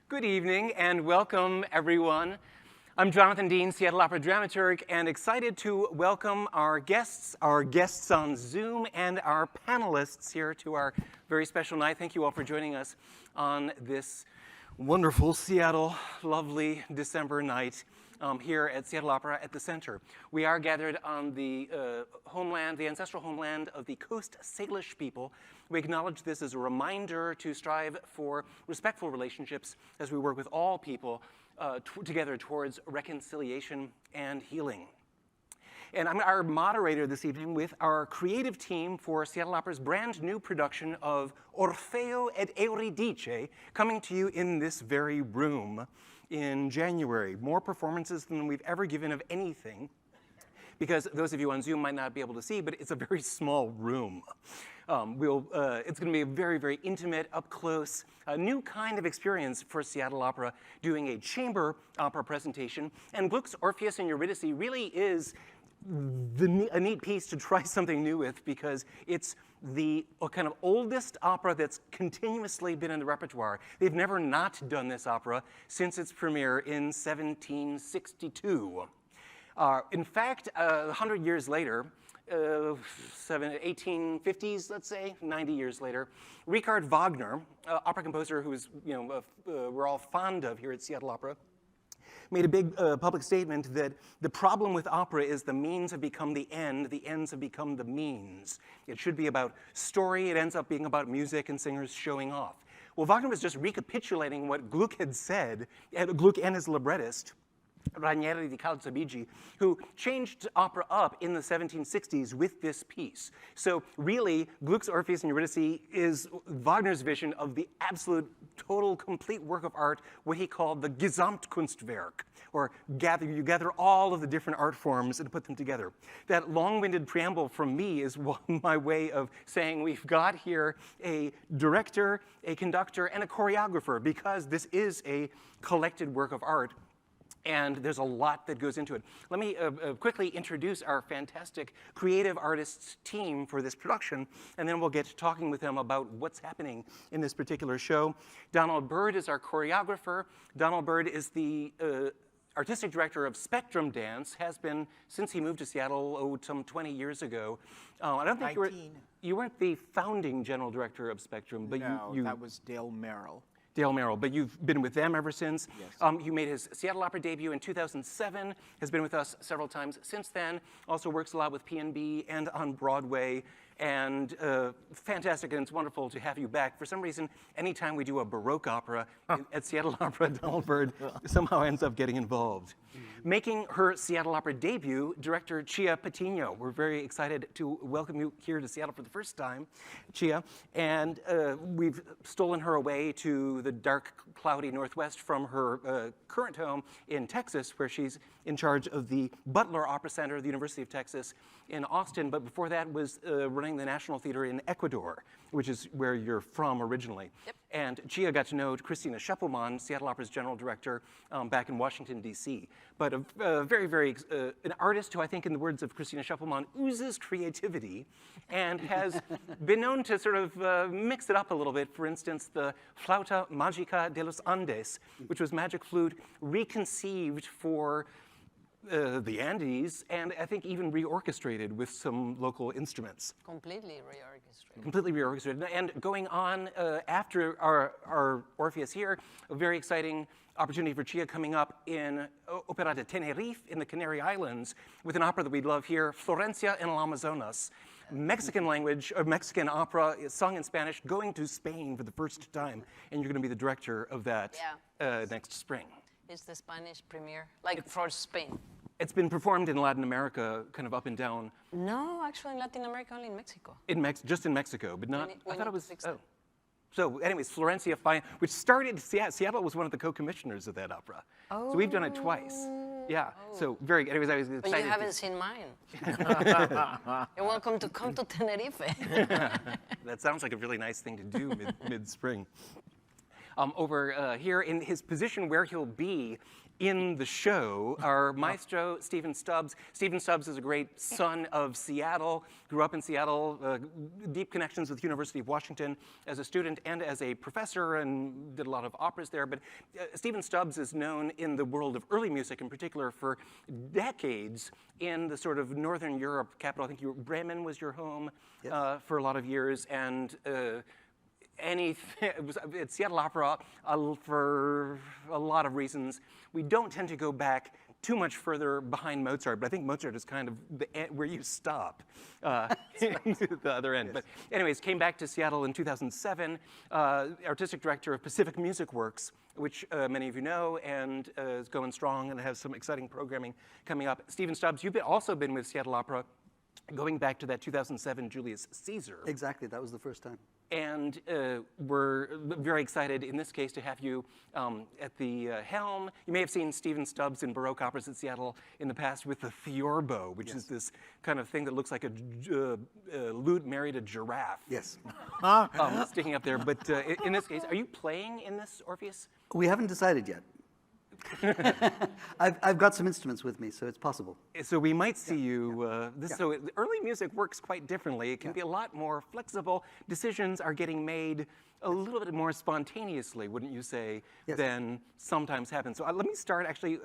Good evening and welcome, everyone. I'm Jonathan Dean, Seattle Opera Dramaturg, and excited to welcome our guests on Zoom, and our panelists here to our very special night. Thank you all for joining us on this wonderful Seattle, lovely December night here at Seattle Opera at the Center. We are gathered on the homeland, the ancestral homeland of the Coast Salish people. We acknowledge this as a reminder to strive for respectful relationships as we work with all people together towards reconciliation and healing. And I'm our moderator this evening with our creative team for Seattle Opera's brand new production of Orfeo and Eurydice, coming to you in this very room in January. More performances than we've ever given of anything, because those of you on Zoom might not be able to see, but it's a very small room. It's going to be a very, very intimate, up-close, a new kind of experience for Seattle Opera, doing a chamber opera presentation. And Gluck's Orpheus and Eurydice really is a neat piece to try something new with, because it's the kind of oldest opera that's continuously been in the repertoire. They've never not done this opera since its premiere in 1762. In fact, 100 years later, 1850s, let's say, 90 years later, Richard Wagner, opera composer who's we're all fond of here at Seattle Opera, made a big public statement that the problem with opera is the means have become the ends have become the means. It should be about story, it ends up being about music and singers showing off. Well, Wagner was just recapitulating what Gluck had said, and Gluck and his librettist, Ranieri di Calzabigi, who changed opera up in the 1760s with this piece. So really, Gluck's Orpheus and Eurydice is Wagner's vision of the absolute, total, complete work of art, what he called the Gesamtkunstwerk, or you gather all of the different art forms and put them together. That long-winded preamble from me is my way of saying we've got here a director, a conductor, and a choreographer, because this is a collected work of art. And there's a lot that goes into it. Let me quickly introduce our fantastic creative artists team for this production, and then we'll get to talking with them about what's happening in this particular show. Donald Byrd is our choreographer. Donald Byrd is the artistic director of Spectrum Dance, has been since he moved to Seattle, some 20 years ago. I don't think you weren't the founding general director of Spectrum, but no, that was Dale Merrill. Dale Merrill, but you've been with them ever since. Yes. You made his Seattle Opera debut in 2007, has been with us several times since then, also works a lot with P&B and on Broadway, and fantastic, and it's wonderful to have you back. For some reason, anytime we do a Baroque opera at Seattle Opera, Donald Byrd somehow ends up getting involved. Making her Seattle Opera debut, director Chía Patiño. We're very excited to welcome you here to Seattle for the first time, Chía. And we've stolen her away to the dark, cloudy Northwest from her current home in Texas, where she's in charge of the Butler Opera Center at the University of Texas in Austin. But before that was running the National Theater in Ecuador, which is where you're from originally. Yep. And Chía got to know Christina Scheppelmann, Seattle Opera's general director, back in Washington, D.C. But a very, very, an artist who I think, in the words of Christina Scheppelmann, oozes creativity and has been known to sort of mix it up a little bit. For instance, the Flauta Magica de los Andes, which was magic flute reconceived for the Andes, and I think even reorchestrated with some local instruments. Completely reorchestrated. Completely reorchestrated. And going on after our Orpheus here, a very exciting opportunity for Chía coming up in Ópera de Tenerife in the Canary Islands with an opera that we love here, Florencia en el Amazonas. Mexican language, or Mexican opera, sung in Spanish, going to Spain for the first time. And you're going to be the director of that next spring. It's the Spanish premiere, like for Spain. It's been performed in Latin America, kind of up and down. No, actually in Latin America, only in Mexico. Just in Mexico, but not, I thought it was, So anyways, Florencia, which started, Seattle was one of the co-commissioners of that opera. Oh. So we've done it twice. Yeah, so anyways, I was excited. But you haven't seen mine. You're welcome to come to Tenerife. That sounds like a really nice thing to do mid-spring. Over here in his position where he'll be in the show, our maestro, Stephen Stubbs. Stephen Stubbs is a great son of Seattle, grew up in Seattle, deep connections with the University of Washington as a student and as a professor, and did a lot of operas there. But Stephen Stubbs is known in the world of early music in particular for decades in the sort of Northern Europe capital. I think Bremen was your home for a lot of years, and it was at Seattle Opera for a lot of reasons. We don't tend to go back too much further behind Mozart, but I think Mozart is kind of where you stop, the other end. Yes. But anyways, came back to Seattle in 2007, artistic director of Pacific Music Works, which many of you know, and is going strong and has some exciting programming coming up. Stephen Stubbs, you've also been with Seattle Opera going back to that 2007 Julius Caesar. Exactly, that was the first time. And we're very excited, in this case, to have you at the helm. You may have seen Stephen Stubbs in Baroque operas at Seattle in the past with the Theorbo, which is this kind of thing that looks like a lute married a giraffe. Yes. Sticking up there. But in this case, are you playing in this Orpheus? We haven't decided yet. I've got some instruments with me, so it's possible. So we might see you. So early music works quite differently. It can be a lot more flexible. Decisions are getting made a little bit more spontaneously, wouldn't you say, than sometimes happens. So let me start. Actually,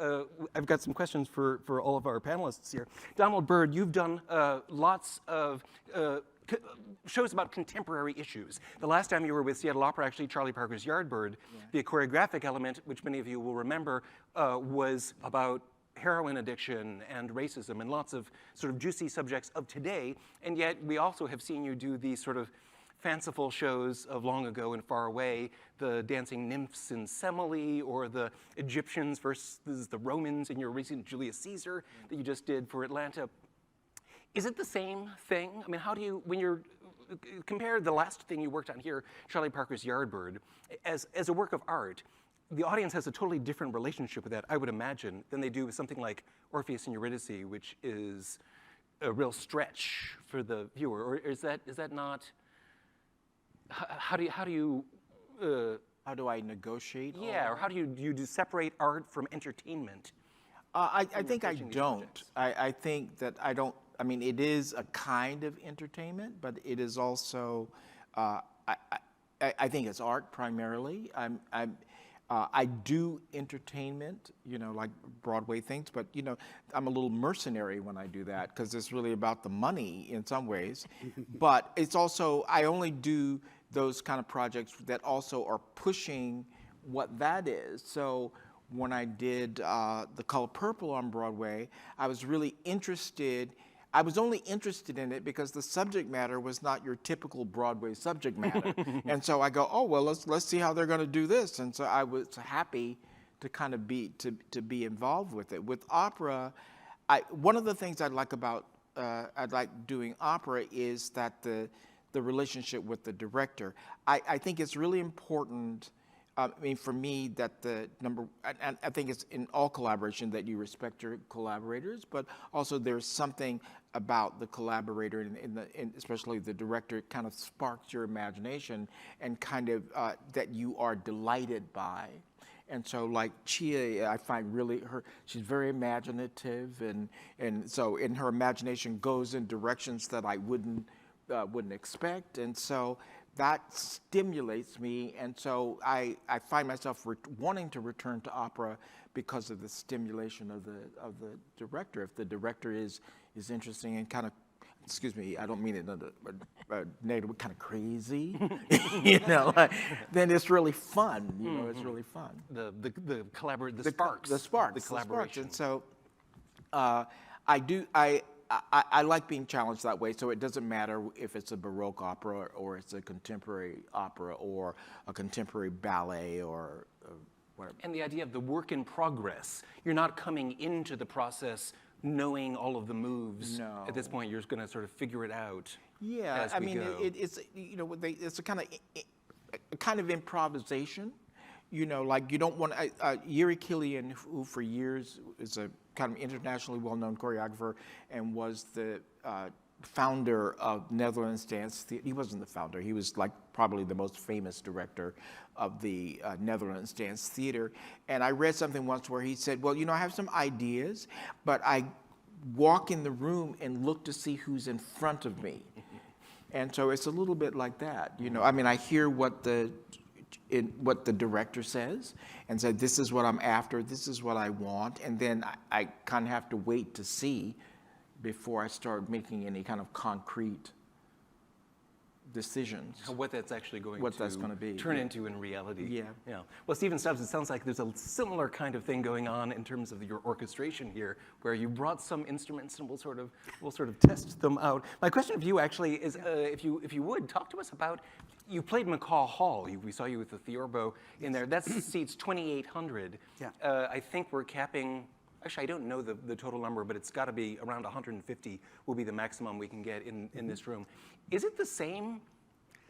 I've got some questions for all of our panelists here. Donald Byrd, you've done lots of shows about contemporary issues. The last time you were with Seattle Opera, actually, Charlie Parker's Yardbird, the choreographic element, which many of you will remember, was about heroin addiction and racism and lots of sort of juicy subjects of today. And yet we also have seen you do these sort of fanciful shows of long ago and far away, the dancing nymphs in Semele, or the Egyptians versus the Romans in your recent Julius Caesar that you just did for Atlanta. Is it the same thing? I mean, how do you, when you're, compare the last thing you worked on here, Charlie Parker's Yardbird, as a work of art, the audience has a totally different relationship with that, I would imagine, than they do with something like Orpheus and Eurydice, which is a real stretch for the viewer. Or is that not, how do you how do I negotiate? Yeah, or how do you separate art from entertainment? I think I don't. I think that I don't. I mean, it is a kind of entertainment, but it is also, I think it's art primarily. I do entertainment, you know, like Broadway things, but, you know, I'm a little mercenary when I do that because it's really about the money in some ways. But it's also, I only do those kind of projects that also are pushing what that is. So when I did The Color Purple on Broadway, I was really interested. I was only interested in it because the subject matter was not your typical Broadway subject matter. And so I go, oh, well, let's see how they're going to do this. And so I was happy to kind of be involved with it. With opera, one of the things I like about I like doing opera is that the relationship with the director. I think it's really important. I mean, for me, that and I think it's in all collaboration that you respect your collaborators, but also there's something about the collaborator and especially the director kind of sparks your imagination and kind of that you are delighted by. And so like Chía, I find really she's very imaginative and so in her imagination goes in directions that I wouldn't expect. And so that stimulates me, and so I find myself wanting to return to opera because of the stimulation of the director. If the director is interesting and kind of, excuse me, I don't mean it in a negative, kind of crazy, you know, then it's really fun. You know, it's really fun. The sparks. The collaboration. And so I like being challenged that way, so it doesn't matter if it's a Baroque opera or it's a contemporary opera or a contemporary ballet or whatever. And the idea of the work in progress. You're not coming into the process knowing all of the moves. No. At this point, you're just going to sort of figure it out. Yeah, as we go. It's you know it's a kind of improvisation. You know, like you don't want Yuri Killian, who for years is a kind of internationally well-known choreographer and was the founder of Netherlands Dance Theater. He wasn't the founder. He was like probably the most famous director of the Netherlands Dance Theater. And I read something once where he said, well, I have some ideas, but I walk in the room and look to see who's in front of me. And so it's a little bit like that. I mean, I hear what the director says and say, this is what I'm after, this is what I want, and then I kind of have to wait to see before I start making any kind of concrete decisions. What that's actually going to be, turn into in reality. Yeah. Well, Stephen Stubbs, it sounds like there's a similar kind of thing going on in terms of your orchestration here, where you brought some instruments and we'll sort of test them out. My question of you actually is, if you would talk to us about, you played Mccall Hall. We saw you with the theorbo in there. That seats 2,800. Yeah. I think we're capping. Actually, I don't know the total number, but it's got to be around 150 will be the maximum we can get in this room. Is it the same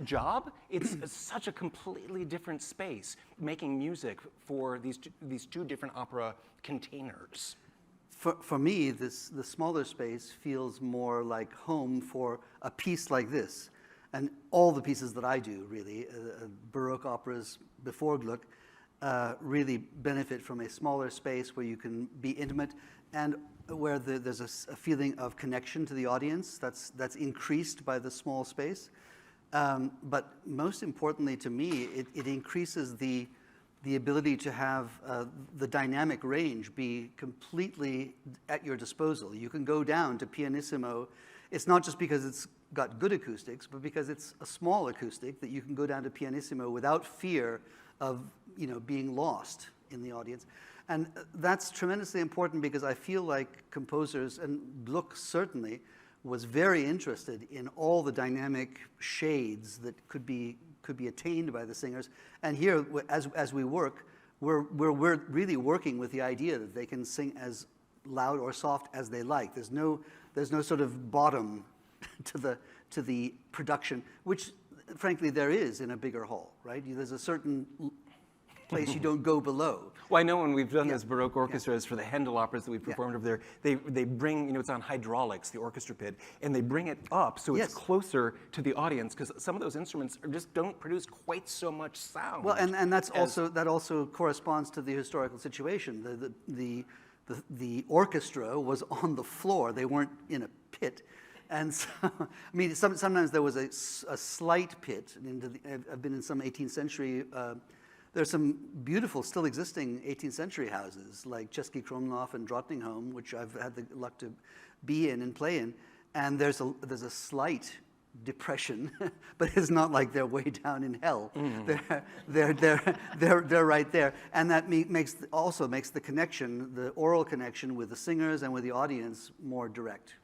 job? It's such a completely different space, making music for these two different opera containers. For me, the smaller space feels more like home for a piece like this. And all the pieces that I do, really, Baroque operas before Gluck, really benefit from a smaller space where you can be intimate and where there's a feeling of connection to the audience that's increased by the small space. But most importantly to me, it increases the ability to have the dynamic range be completely at your disposal. You can go down to pianissimo. It's not just because it's got good acoustics, but because it's a small acoustic that you can go down to pianissimo without fear of being lost in the audience. And that's tremendously important because I feel like composers, and Gluck certainly, was very interested in all the dynamic shades that could be attained by the singers. And here, as we work, we're really working with the idea that they can sing as loud or soft as they like. There's no sort of bottom to the production, which frankly there is in a bigger hall, right? There's a certain place you don't go below. Well, I know when we've done those Baroque orchestras for the Handel operas that we've performed over there, they bring, it's on hydraulics, the orchestra pit, and they bring it up so it's closer to the audience, because some of those instruments just don't produce quite so much sound. Well, and that also corresponds to the historical situation. The orchestra was on the floor; they weren't in a pit. And so, I mean, sometimes there was a slight pit. I've been in some 18th century. There's some beautiful, still existing 18th century houses like Český Krumlov and Drottningholm, which I've had the luck to be in and play in. And there's a slight depression, but it's not like they're way down in hell. They're right there, and that also makes the connection, the oral connection with the singers and with the audience, more direct.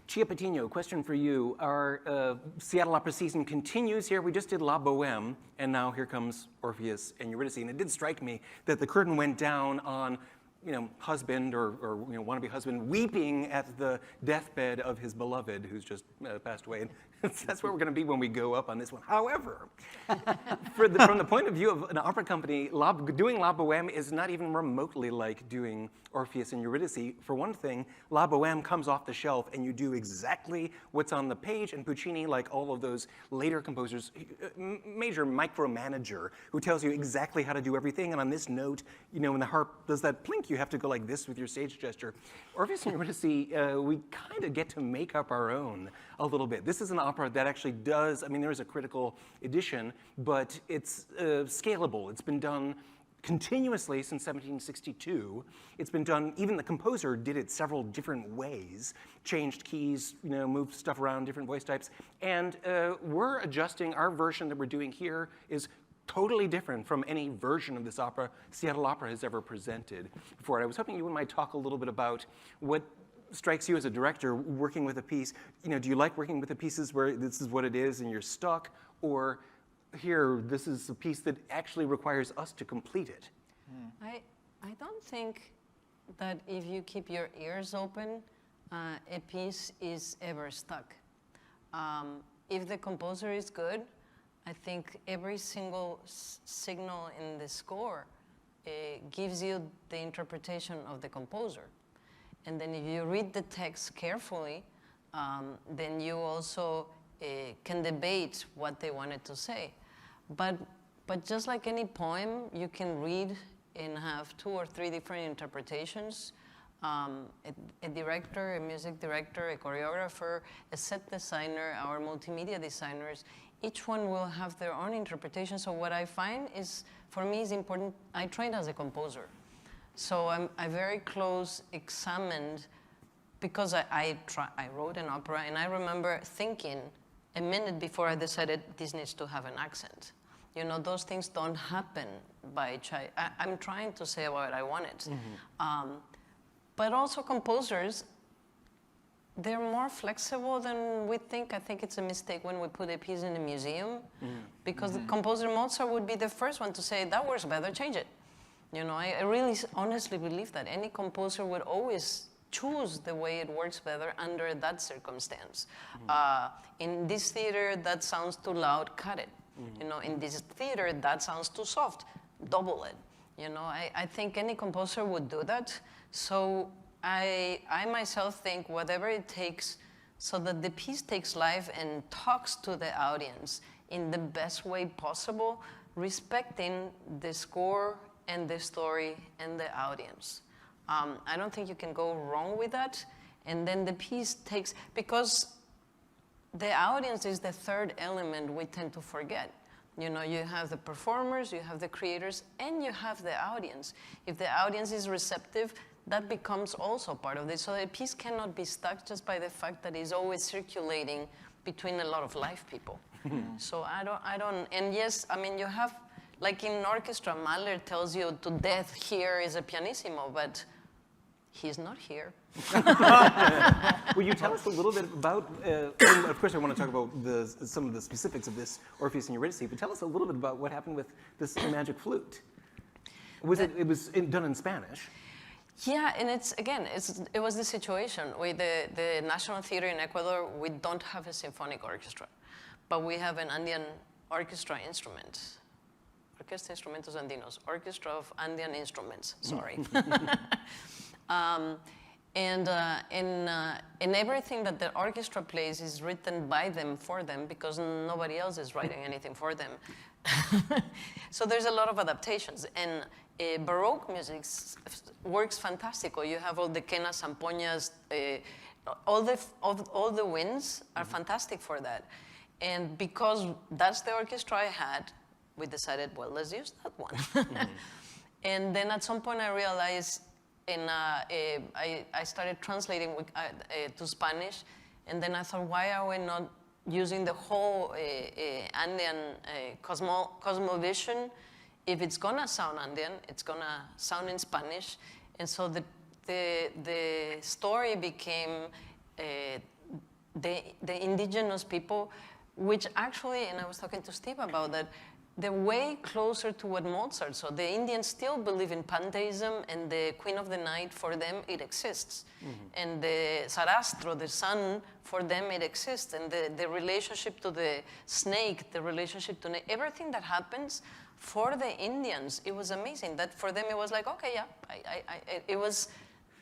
Chía Patiño, question for you. Our Seattle Opera season continues here. We just did La Bohème, and now here comes Orpheus and Eurydice. And it did strike me that the curtain went down on, husband or wannabe husband weeping at the deathbed of his beloved who's just passed away. And that's where we're going to be when we go up on this one. However, from the point of view of an opera company, doing La Bohème is not even remotely like doing Orpheus and Eurydice. For one thing, La Bohème comes off the shelf and you do exactly what's on the page, and Puccini, like all of those later composers, major micromanager who tells you exactly how to do everything, and on this note, when the harp does that plink, you have to go like this with your stage gesture. Orpheus and Eurydice, we kind of get to make up our own a little bit. This is an opera that actually does, there is a critical edition, but it's scalable. It's been done continuously since 1762. It's been done, even the composer did it several different ways, changed keys, moved stuff around, different voice types, and we're adjusting. Our version that we're doing here is totally different from any version of this opera Seattle Opera has ever presented before. And I was hoping you might talk a little bit about what strikes you as a director working with a piece. Do you like working with the pieces where this is what it is and you're stuck, or here, this is a piece that actually requires us to complete it? I don't think that if you keep your ears open, a piece is ever stuck. If the composer is good, I think every single signal in the score gives you the interpretation of the composer. And then if you read the text carefully, then you also can debate what they wanted to say. But just like any poem, you can read and have 2 or 3 different interpretations. A director, a music director, a choreographer, a set designer, our multimedia designers, each one will have their own interpretation. So what I find is, for me, is important. I trained as a composer. So I very close examined, because I wrote an opera, and I remember thinking a minute before I decided this needs to have an accent. You know, those things don't happen by I'm trying to say what I wanted. Mm-hmm. But also composers, they're more flexible than we think. I think it's a mistake when we put a piece in a museum, because the composer Mozart would be the first one to say, that works better, change it. You know, I really honestly believe that any composer would always choose the way it works better under that circumstance. In this theater, that sounds too loud, cut it. You know, in this theater, that sounds too soft, double it. You know, I think any composer would do that. So I myself think whatever it takes so that the piece takes life and talks to the audience in the best way possible, respecting the score and the story and the audience. I don't think you can go wrong with that. And then the piece takes, because the audience is the third element we tend to forget. You know, you have the performers, you have the creators, and you have the audience. If the audience is receptive, that becomes also part of this. So a piece cannot be stuck just by the fact that it's always circulating between a lot of live people. So I don't, and yes, I mean, you have, like in orchestra, Mahler tells you to death here is a pianissimo, but he's not here. Will you tell us a little bit about, of course I want to talk about some of the specifics of this Orpheus and Eurydice, but tell us a little bit about what happened with this magic flute. It was done in Spanish? Yeah, and it was the situation. With the National Theater in Ecuador, we don't have a symphonic orchestra, but we have an Andean orchestra instrument. Orquesta Instrumentos Andinos, Orchestra of Andean Instruments, sorry. And everything that the orchestra plays is written by them for them, because nobody else is writing anything for them. So there's a lot of adaptations. And Baroque music works fantastical. You have all the quenas, zampoñas, all the winds are fantastic for that. And because that's the orchestra I had, we decided, well, let's use that one. And then at some point I realized, I started translating to Spanish, and then I thought, why are we not using the whole Andean cosmovision? If it's gonna sound Andean, it's gonna sound in Spanish. And so the story became the indigenous people, which actually, and I was talking to Steve about that, they're way closer to what Mozart. So the Indians still believe in pantheism, and the Queen of the Night, for them, it exists. And the Sarastro, the sun, for them, it exists. And the relationship to the snake, the relationship to everything that happens, for the Indians, it was amazing. That for them, it was like, okay, yeah, it was,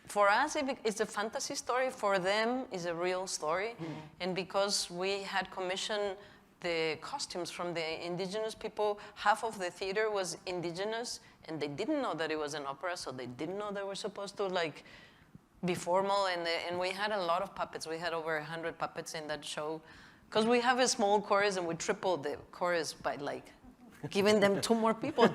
for us, it's a fantasy story. For them, it's a real story. And because we had commissioned the costumes from the indigenous people, half of the theater was indigenous, and they didn't know that it was an opera, so they didn't know they were supposed to like be formal. And we had a lot of puppets. We had over 100 puppets in that show, because we have a small chorus, and we tripled the chorus by like giving them 2 more people.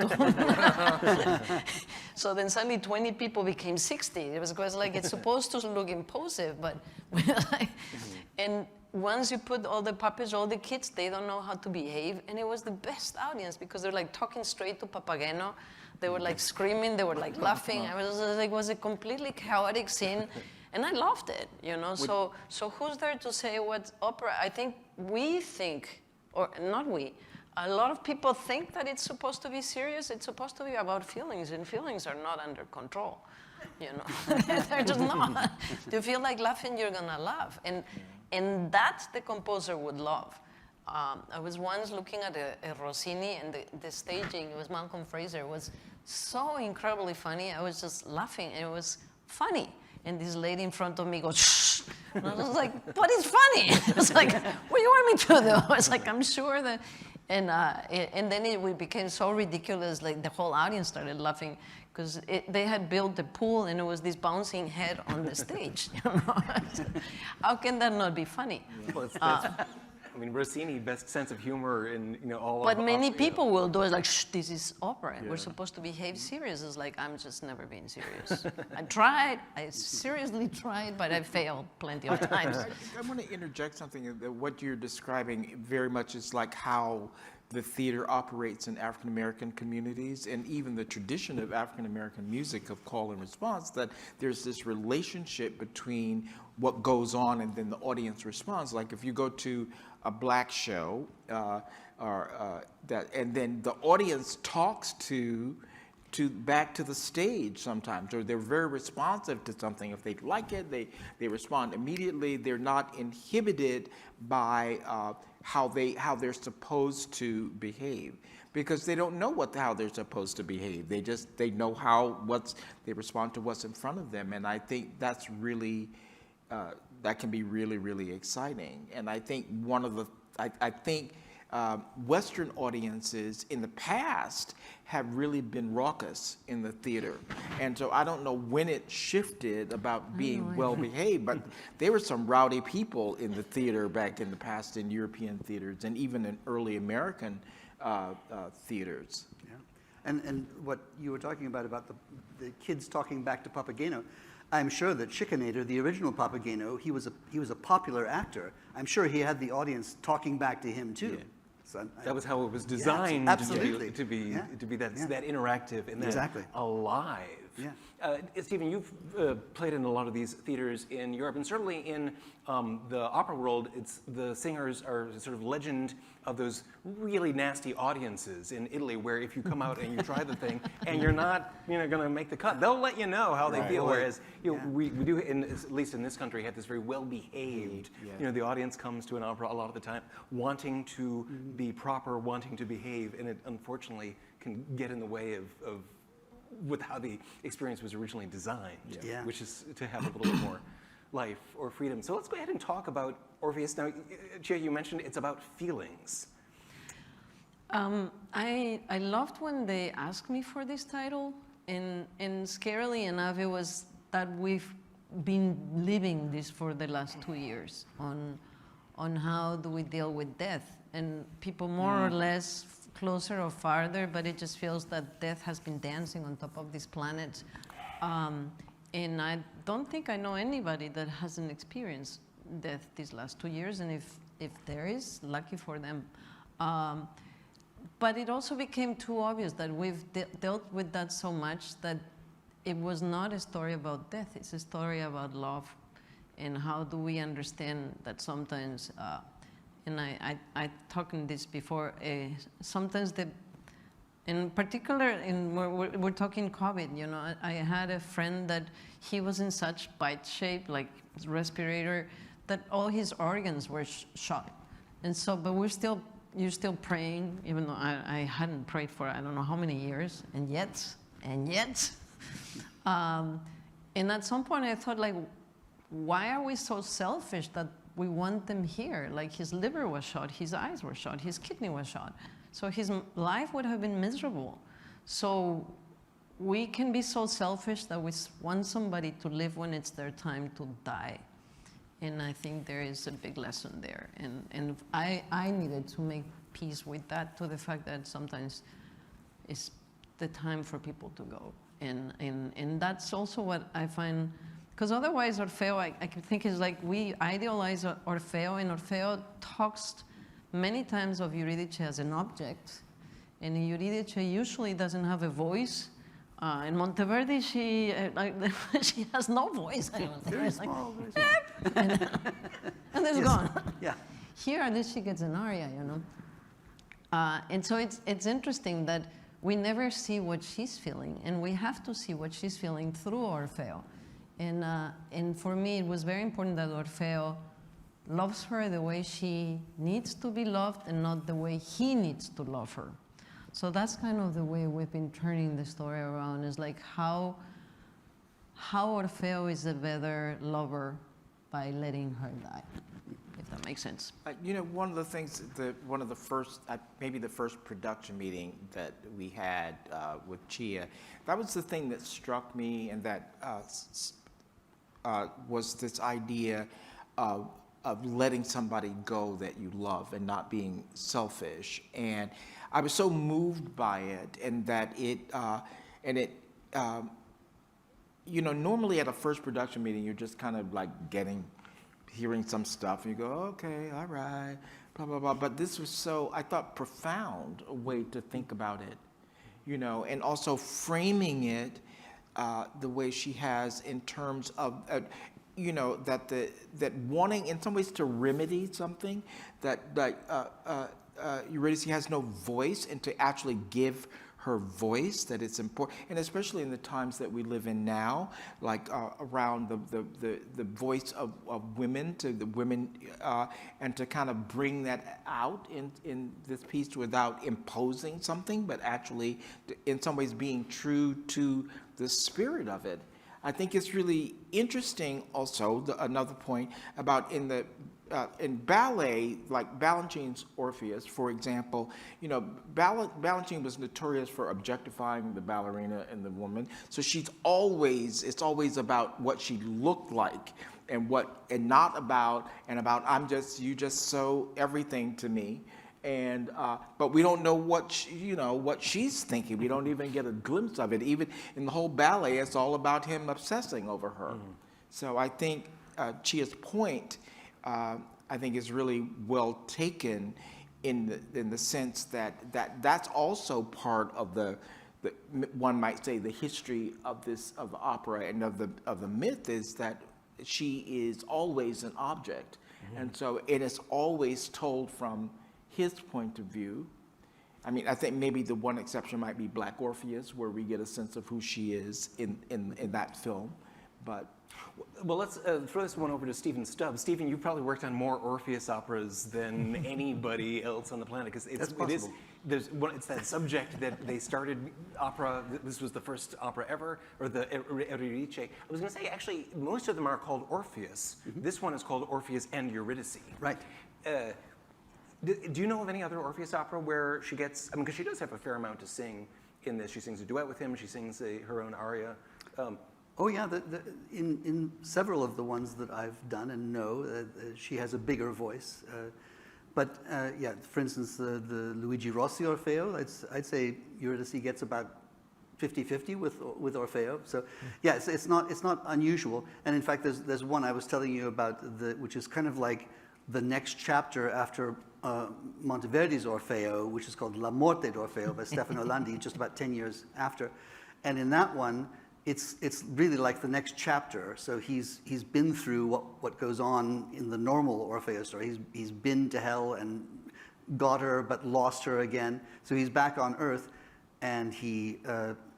So then suddenly 20 people became 60. It was like, it's supposed to look impulsive, but like, and once you put all the puppets, all the kids, they don't know how to behave. And it was the best audience, because they're like talking straight to Papageno. They were like screaming, they were like laughing. It was a completely chaotic scene. And I loved it, you know. So who's there to say what opera? I think we think, or not we, a lot of people think that it's supposed to be serious. It's supposed to be about feelings, and feelings are not under control, you know. They're just not. If you feel like laughing, you're gonna laugh. And that the composer would love. I was once looking at a Rossini, and the staging, it was Malcolm Fraser, was so incredibly funny. I was just laughing, and it was funny. And this lady in front of me goes, shh, And I was like, but it's funny. It's like, what do you want me to do? It's like, I'm sure that, and then it became so ridiculous, like the whole audience started laughing because they had built the pool and it was this bouncing head on the stage. You know? How can that not be funny? Well, I mean, Rossini, best sense of humor in all. But of many opera, people will do it like, shh, this is opera. We're supposed to behave serious. It's like, I'm just never being serious. I seriously tried, but I failed plenty of times. I want to interject something. What you're describing very much is like how the theater operates in African American communities, and even the tradition of African American music of call and response, that there's this relationship between what goes on and then the audience responds. Like if you go to a black show, and then the audience talks to back to the stage sometimes, or they're very responsive to something. If they like it, they respond immediately. They're not inhibited by how they're supposed to behave, because they don't know how they're supposed to behave. They know they respond to what's in front of them, and I think that's really that can be really, really exciting. And I think I think Western audiences in the past have really been raucous in the theater. And so I don't know when it shifted about being well behaved, but there were some rowdy people in the theater back in the past in European theaters and even in early American theaters. Yeah. And what you were talking about the kids talking back to Papageno, I'm sure that Schikaneder, the original Papageno, he was a popular actor. I'm sure he had the audience talking back to him too. Yeah. So that was how it was designed to be that interactive and that alive. Yeah. Stephen, you've played in a lot of these theaters in Europe, and certainly in the opera world, the singers are sort of legend of those really nasty audiences in Italy, where if you come out and you try the thing and you're not going to make the cut, they'll let you know how they feel. Whereas we do, at least in this country, have this very well-behaved. The audience comes to an opera a lot of the time wanting to be proper, wanting to behave, and it unfortunately can get in the way of with how the experience was originally designed, which is to have a little bit more life or freedom. So let's go ahead and talk about Orpheus. Now, Chía, you mentioned it's about feelings. I loved when they asked me for this title, and scarily enough, it was that we've been living this for the last 2 years on how do we deal with death, and people more or less closer or farther, but it just feels that death has been dancing on top of this planet. And I don't think I know anybody that hasn't experienced death these last 2 years, and if there is, lucky for them. But it also became too obvious that we've dealt with that so much that it was not a story about death, it's a story about love, and how do we understand that sometimes, and I talked in this before, sometimes in particular, we're talking COVID, I had a friend that he was in such bad shape, like respirator, that all his organs were shot. And so, but you're still praying, even though I hadn't prayed for I don't know how many years, and yet. And at some point I thought, like, why are we so selfish that we want them here? Like, his liver was shot, his eyes were shot, his kidney was shot. So his life would have been miserable. So we can be so selfish that we want somebody to live when it's their time to die. And I think there is a big lesson there. And I needed to make peace with that, to the fact that sometimes it's the time for people to go. And that's also what I find, because otherwise Orfeo, I think is like we idealize Orfeo, and Orfeo talks many times of Eurydice as an object, and Eurydice usually doesn't have a voice. In Monteverdi, she has no voice. Very small, very small. And it's gone. Yeah. Here, at least she gets an aria, And so it's interesting that we never see what she's feeling, and we have to see what she's feeling through Orfeo. And for me, it was very important that Orfeo loves her the way she needs to be loved, and not the way he needs to love her. So that's kind of the way we've been turning the story around, is like how Orfeo is a better lover by letting her die, if that makes sense. You know, one of the things, one of the first, maybe the first production meeting that we had with Chía, that was the thing that struck me, and that was this idea of letting somebody go that you love and not being selfish. And I was so moved by it, and that you know, normally at a first production meeting, you're just kind of like hearing some stuff, and you go, okay, all right, blah, blah, blah. But this was so, I thought, profound a way to think about it, you know, and also framing it the way she has in terms of, you know, that wanting in some ways to remedy something, that Eurydice has no voice, and to actually give her voice, that it's important, and especially in the times that we live in now, like around the voice of women, to the women, and to kind of bring that out in this piece without imposing something, but actually in some ways being true to the spirit of it. I think it's really interesting also, another point about in ballet, like Balanchine's Orpheus, for example, you know, Balanchine was notorious for objectifying the ballerina and the woman. So it's always about what she looked like, and not about, you just so everything to me. And but we don't know what she's thinking. We don't even get a glimpse of it. Even in the whole ballet, it's all about him obsessing over her. Mm-hmm. So I think Chia's point, I think, is really well taken in the sense that's also part of the one might say the history of the opera and of the myth, is that she is always an object, mm-hmm. and so it is always told from his point of view. I mean, I think maybe the one exception might be Black Orpheus, where we get a sense of who she is in that film. But well, let's throw this one over to Stephen Stubbs. Stephen, you probably worked on more Orpheus operas than anybody else on the planet, because it's that subject that they started opera. This was the first opera ever, or the Eurydice. I was going to say, actually, most of them are called Orpheus. Mm-hmm. This one is called Orpheus and Eurydice. Right. Do you know of any other Orpheus opera where she gets, because she does have a fair amount to sing in this. She sings a duet with him, she sings her own aria. Oh yeah, in several of the ones that I've done and know, she has a bigger voice. But yeah, for instance, the Luigi Rossi Orfeo, I'd say Eurydice gets about 50-50 with Orfeo. So yeah, it's not unusual. And in fact, there's one I was telling you about, which is kind of like the next chapter after Monteverdi's Orfeo, which is called La Morte d'Orfeo by Stefano Landi, just about 10 years after. And in that one, it's really like the next chapter. So he's been through what goes on in the normal Orfeo story. He's been to hell and got her, but lost her again. So he's back on Earth, and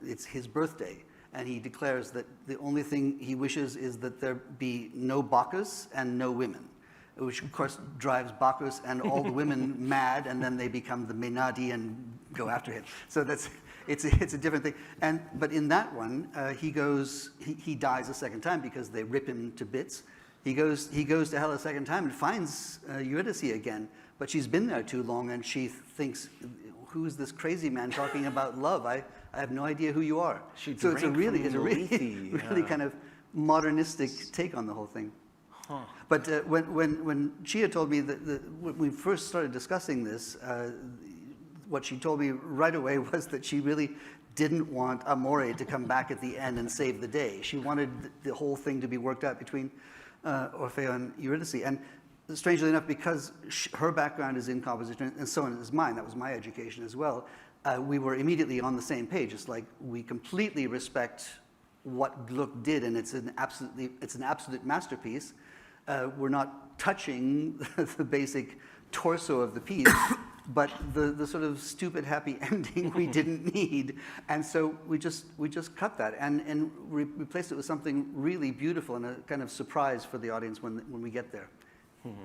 it's his birthday. And he declares that the only thing he wishes is that there be no Bacchus and no women, which of course drives Bacchus and all the women mad, and then they become the Menadi and go after him. So it's a different thing. But in that one, he dies a second time because they rip him to bits. He goes to hell a second time and finds Eurydice again, but she's been there too long, and she thinks, who is this crazy man talking about love? I have no idea who you are. So it's a really kind of modernistic take on the whole thing. Huh. But when Chía told me that when we first started discussing this, what she told me right away was that she really didn't want Amore to come back at the end and save the day. She wanted the whole thing to be worked out between Orfeo and Eurydice. And strangely enough, because her background is in composition, and so is mine, that was my education as well, we were immediately on the same page. It's like we completely respect what Gluck did, and it's an absolute masterpiece. We're not touching the basic torso of the piece, but the sort of stupid happy ending we didn't need, and so we just cut that and replaced it with something really beautiful and a kind of surprise for the audience when we get there. Mm-hmm.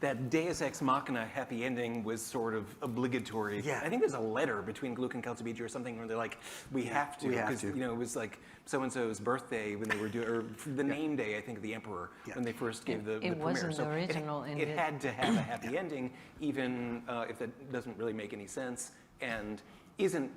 that Deus Ex Machina happy ending was sort of obligatory. Yeah. I think there's a letter between Gluck and Calzabigi or something where they're like, we have to, because you know it was like so-and-so's birthday when they were doing, or the name day, I think, of the emperor when they first gave the premiere. Wasn't the original it had to have a happy ending, even if that doesn't really make any sense and isn't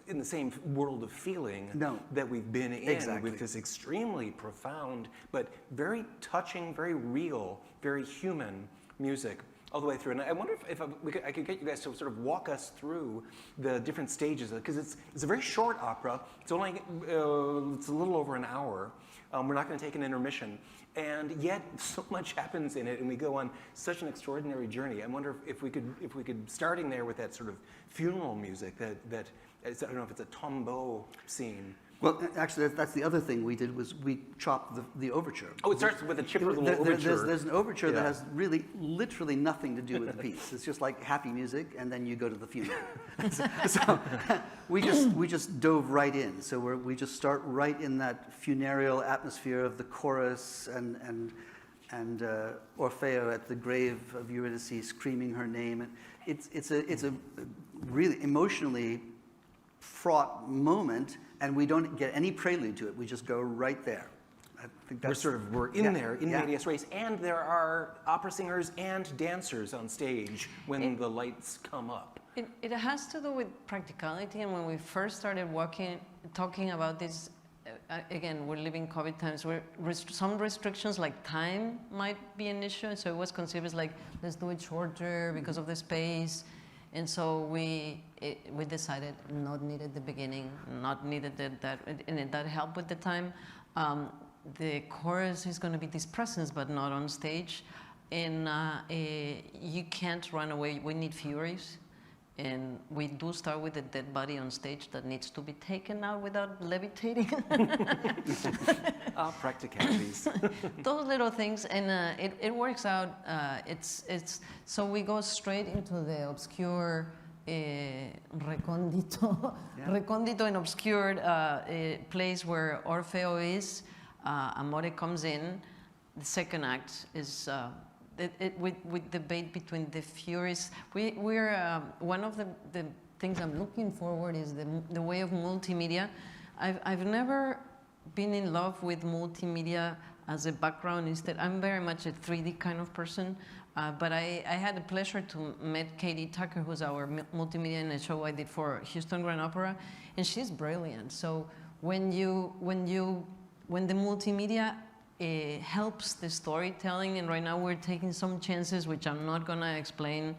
in the same world of feeling that we've been in with this extremely profound, but very touching, very real, very human music all the way through. And I wonder if I could get you guys to sort of walk us through the different stages, because it's a very short opera. It's only, it's a little over an hour. We're not going to take an intermission. And yet so much happens in it, and we go on such an extraordinary journey. I wonder if we could, starting there with that sort of funeral music that I don't know if it's a tombeau scene. Well, actually, that's the other thing we did was we chopped the overture. Oh, it starts with a chipper little overture. There's an overture that has really, literally nothing to do with the piece. It's just like happy music, and then you go to the funeral. So we just dove right in. So we just start right in that funereal atmosphere of the chorus and Orfeo at the grave of Eurydice screaming her name. And it's a really emotionally fraught moment, and we don't get any prelude to it. We just go right there. I think that's, we're in there, in medias res, and there are opera singers and dancers on stage when the lights come up. It has to do with practicality, and when we first started talking about this, again, we're living COVID times where some restrictions like time might be an issue, so it was conceived as like, let's do it shorter because of the space. And so we decided not needed the beginning, not needed that, and that helped with the time. The chorus is going to be this presence, but not on stage. And you can't run away. We need furies. And we do start with a dead body on stage that needs to be taken out without levitating. Practicalities. Those little things, and it works out. So we go straight into the obscure, recondito and obscured place where Orfeo is. Amore comes in. The second act is with debate between the furies. We're one of the things I'm looking forward is the way of multimedia. I've never been in love with multimedia as a background. Instead, I'm very much a 3D kind of person. But I had the pleasure to meet Katie Tucker, who's our multimedia in a show I did for Houston Grand Opera, and she's brilliant. So when the multimedia helps the storytelling, and right now we're taking some chances, which I'm not gonna explain,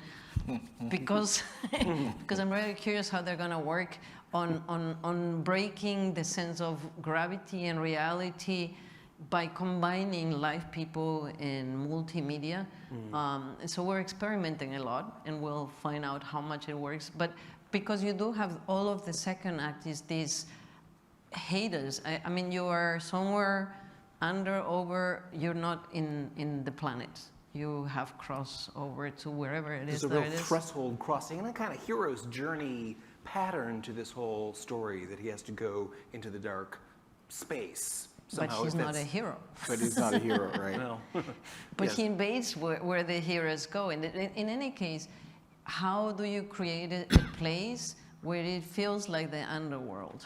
because I'm really curious how they're gonna work on breaking the sense of gravity and reality by combining live people in multimedia. So we're experimenting a lot, and we'll find out how much it works. But because you do have all of the second act is these haters. I mean, you are somewhere under, over, you're not in the planet. You have crossed over to wherever it is. There's a real threshold crossing and a kind of hero's journey pattern to this whole story, that he has to go into the dark space. Somehow, but he's not a hero. But he's not a hero, right? No. But he invades where the heroes go. And in any case, how do you create a place where it feels like the underworld?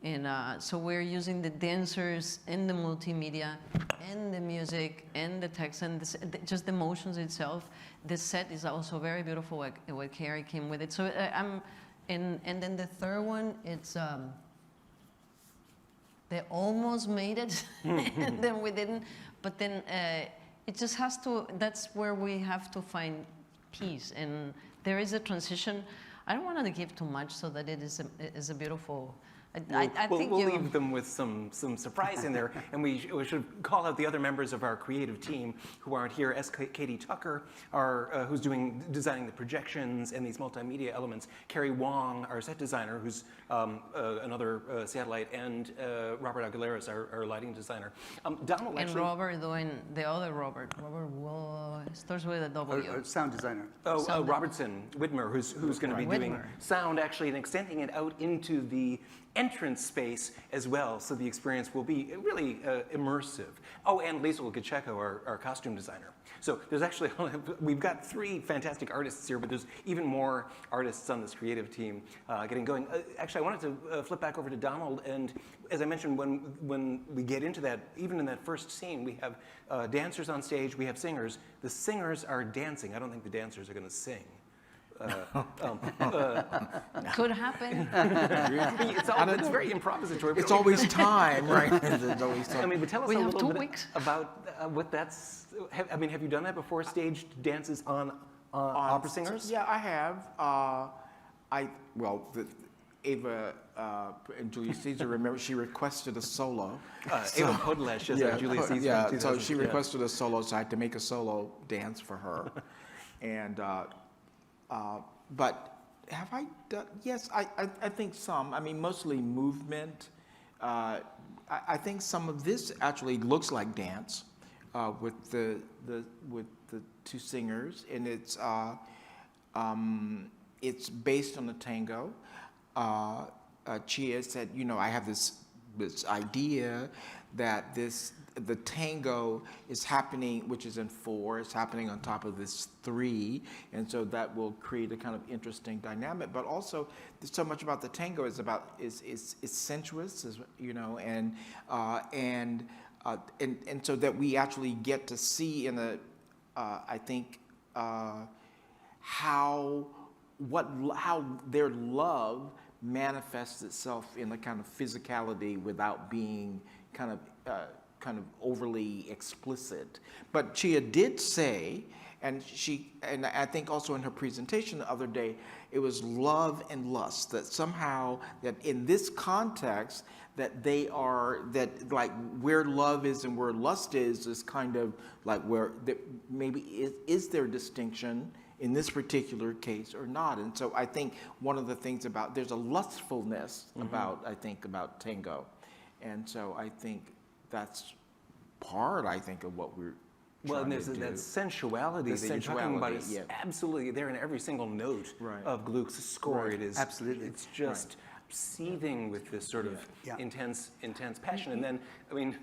And so we're using the dancers and the multimedia and the music and the text and just the motions itself. The set is also very beautiful, what Carrie came with it. So and then the third one, it's they almost made it, and then we didn't. But then it just has to. That's where we have to find peace, and there is a transition. I don't want to give too much so that it is a beautiful. I think we'll leave them with some surprise in there, and we should call out the other members of our creative team who aren't here. Katie Tucker, who's designing the projections and these multimedia elements. Carrie Wong, our set designer, who's another satellite, and Robert Aguileras, our lighting designer. Donald and Robert doing the other Robert. Robert starts with a W. Our sound designer. Robertson Whitmer, who's going to be doing sound actually and extending it out into the entrance space as well, so the experience will be really immersive. Oh, and Lisa Lukachenko, our costume designer. So there's actually, we've got 3 fantastic artists here, but there's even more artists on this creative team getting going. Actually, I wanted to flip back over to Donald, and as I mentioned, when we get into that, even in that first scene, we have dancers on stage, we have singers. The singers are dancing. I don't think the dancers are going to sing. Could happen. It's very improvisatory. It's always time, right? It's always time. I mean, but tell us We a have little 2 bit weeks. about what that's. Have you done that before? Staged dances on opera singers? Yeah, I have. Ava and Julius Caesar, remember, she requested a solo. Ava Podlesh is Julius Caesar. Yeah, so she requested a solo, so I had to make a solo dance for her. And but have I done? Yes, I think some. I mean, mostly movement. I think some of this actually looks like dance with the 2 singers, and it's based on the tango. Chía said, I have this idea that the tango is happening, which is in 4, is happening on top of this 3, and so that will create a kind of interesting dynamic. But also, so much about the tango is sensuous, and so that we actually get to see in I think how their love manifests itself in a kind of physicality without being kind of overly explicit. But Chía did say, and I think also in her presentation the other day, it was love and lust, that somehow that in this context that like where love is and where lust is kind of like where maybe is there distinction in this particular case or not. And so I think one of the things there's a lustfulness about tango. And so I think that's part, of what we're well, and there's that sensuality that you're talking about is absolutely there in every single note of Gluck's score. Right. It is absolutely. It's just seething with this sort of intense passion. And then, I mean,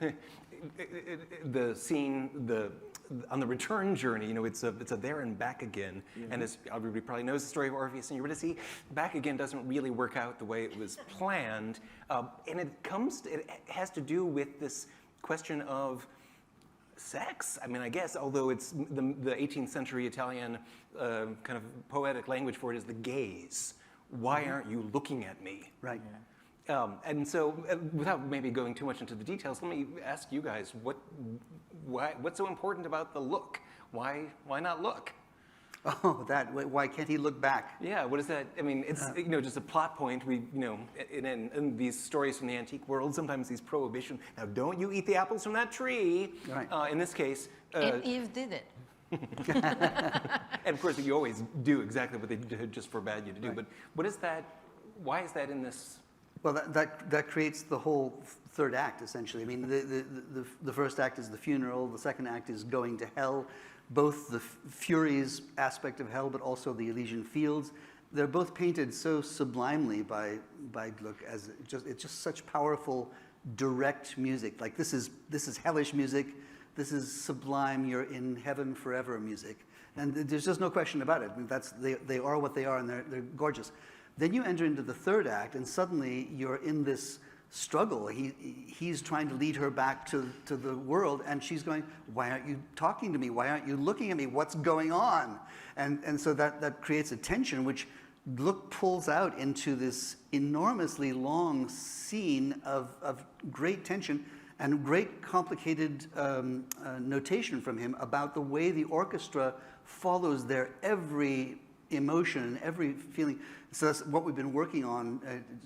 the scene, on the return journey, it's a there and back again. And as everybody probably knows the story of Orpheus and Eurydice, back again doesn't really work out the way it was planned. And it has to do with this question of sex. I mean, I guess, although it's the 18th century Italian kind of poetic language for it is the gaze. Why aren't you looking at me? Right. And so, without maybe going too much into the details, let me ask you guys, what's so important about the look? Why not look? Oh, why can't he look back? Yeah, what is that? I mean, it's just a plot point. We, in these stories from the antique world, sometimes these prohibition. Now, don't you eat the apples from that tree? Right. In this case, and Eve did it. And of course, you always do exactly what they just forbade you to do. Right. But what is that? Why is that in this? Well, that creates the whole 3rd act, essentially. I mean, the 1st act is the funeral. The 2nd act is going to hell. Both the Furies aspect of hell, but also the Elysian Fields. They're both painted so sublimely by Gluck as it's just such powerful, direct music. Like this is hellish music. This is sublime. You're in heaven forever music. And there's just no question about it. I mean, they are what they are, and they're gorgeous. Then you enter into the 3rd act, and suddenly you're in this struggle. He's trying to lead her back to the world, and she's going, why aren't you talking to me? Why aren't you looking at me? What's going on? And so that creates a tension, which Gluck pulls out into this enormously long scene of great tension and great complicated notation from him about the way the orchestra follows their every emotion and every feeling. So that's what we've been working on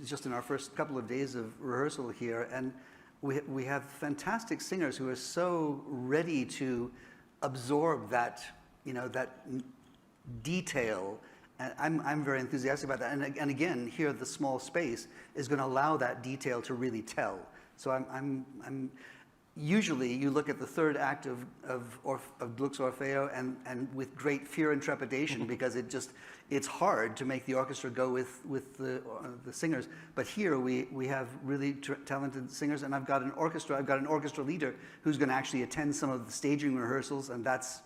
just in our first couple of days of rehearsal here. And we have fantastic singers who are so ready to absorb that, that detail. And I'm very enthusiastic about that. And again, here the small space is going to allow that detail to really tell. So usually you look at the third act of Gluck's Orfeo and with great fear and trepidation because it's hard to make the orchestra go with the singers. But here we have really talented singers, and I've got an orchestra leader who's going to actually attend some of the staging rehearsals, and that's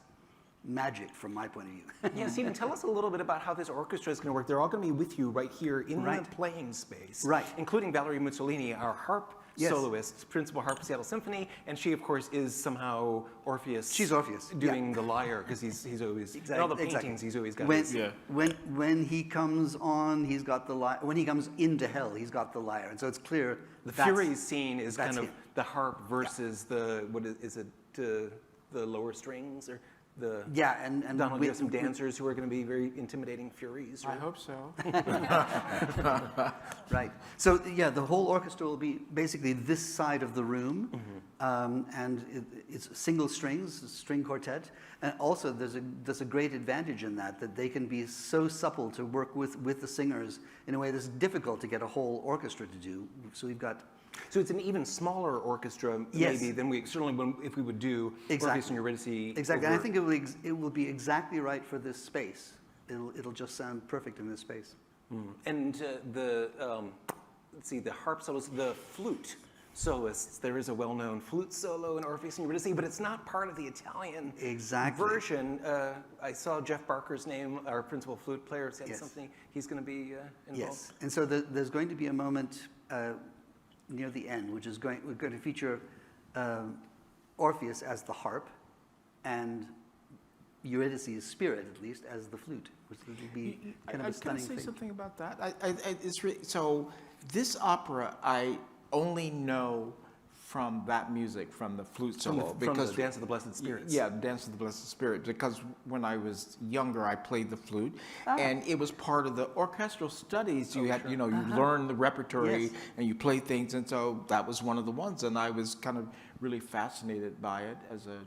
magic from my point of view. Yeah, Stephen, tell us a little bit about how this orchestra is going to work. They're all going to be with you right here in the playing space. Right. Including Valerie Mussolini, our harp soloist, principal harp of Seattle Symphony, and she, of course, is somehow Orpheus. She's Orpheus. Doing the lyre, because he's always, in all the paintings, he's always got when he comes on, he's got the lyre. When he comes into hell, he's got the lyre. And so it's clear. The Furies scene is kind of him. the harp versus the lower strings, or the... Yeah, and Donald, you have some dancers who are going to be very intimidating Furies. I hope so. Right. So yeah, the whole orchestra will be basically this side of the room, and it's single strings, a string quartet, and also there's a great advantage in that they can be so supple to work with the singers in a way that's difficult to get a whole orchestra to do. So we've got. So it's an even smaller orchestra, maybe, than if we would do Orpheus and Eurydice. Exactly, and I think it will be exactly right for this space. It'll just sound perfect in this space. And let's see, the harp soloists, the flute soloists. There is a well-known flute solo in Orpheus and Eurydice, but it's not part of the Italian version. I saw Jeff Barker's name, our principal flute player, said something. He's going to be involved. Yes, and so there's going to be a moment near the end, which is we're going to feature Orpheus as the harp, and Eurydice's spirit, at least, as the flute, which will be kind of a stunning thing. Can I say something about that? It's really, so this opera I only know from that music, from the flute solo, from the Dance of the Blessed Spirits. Yeah, Dance of the Blessed Spirit, because when I was younger, I played the flute, and it was part of the orchestral studies. You had, you learn the repertoire and you play things, and so that was one of the ones, and I was kind of really fascinated by it as a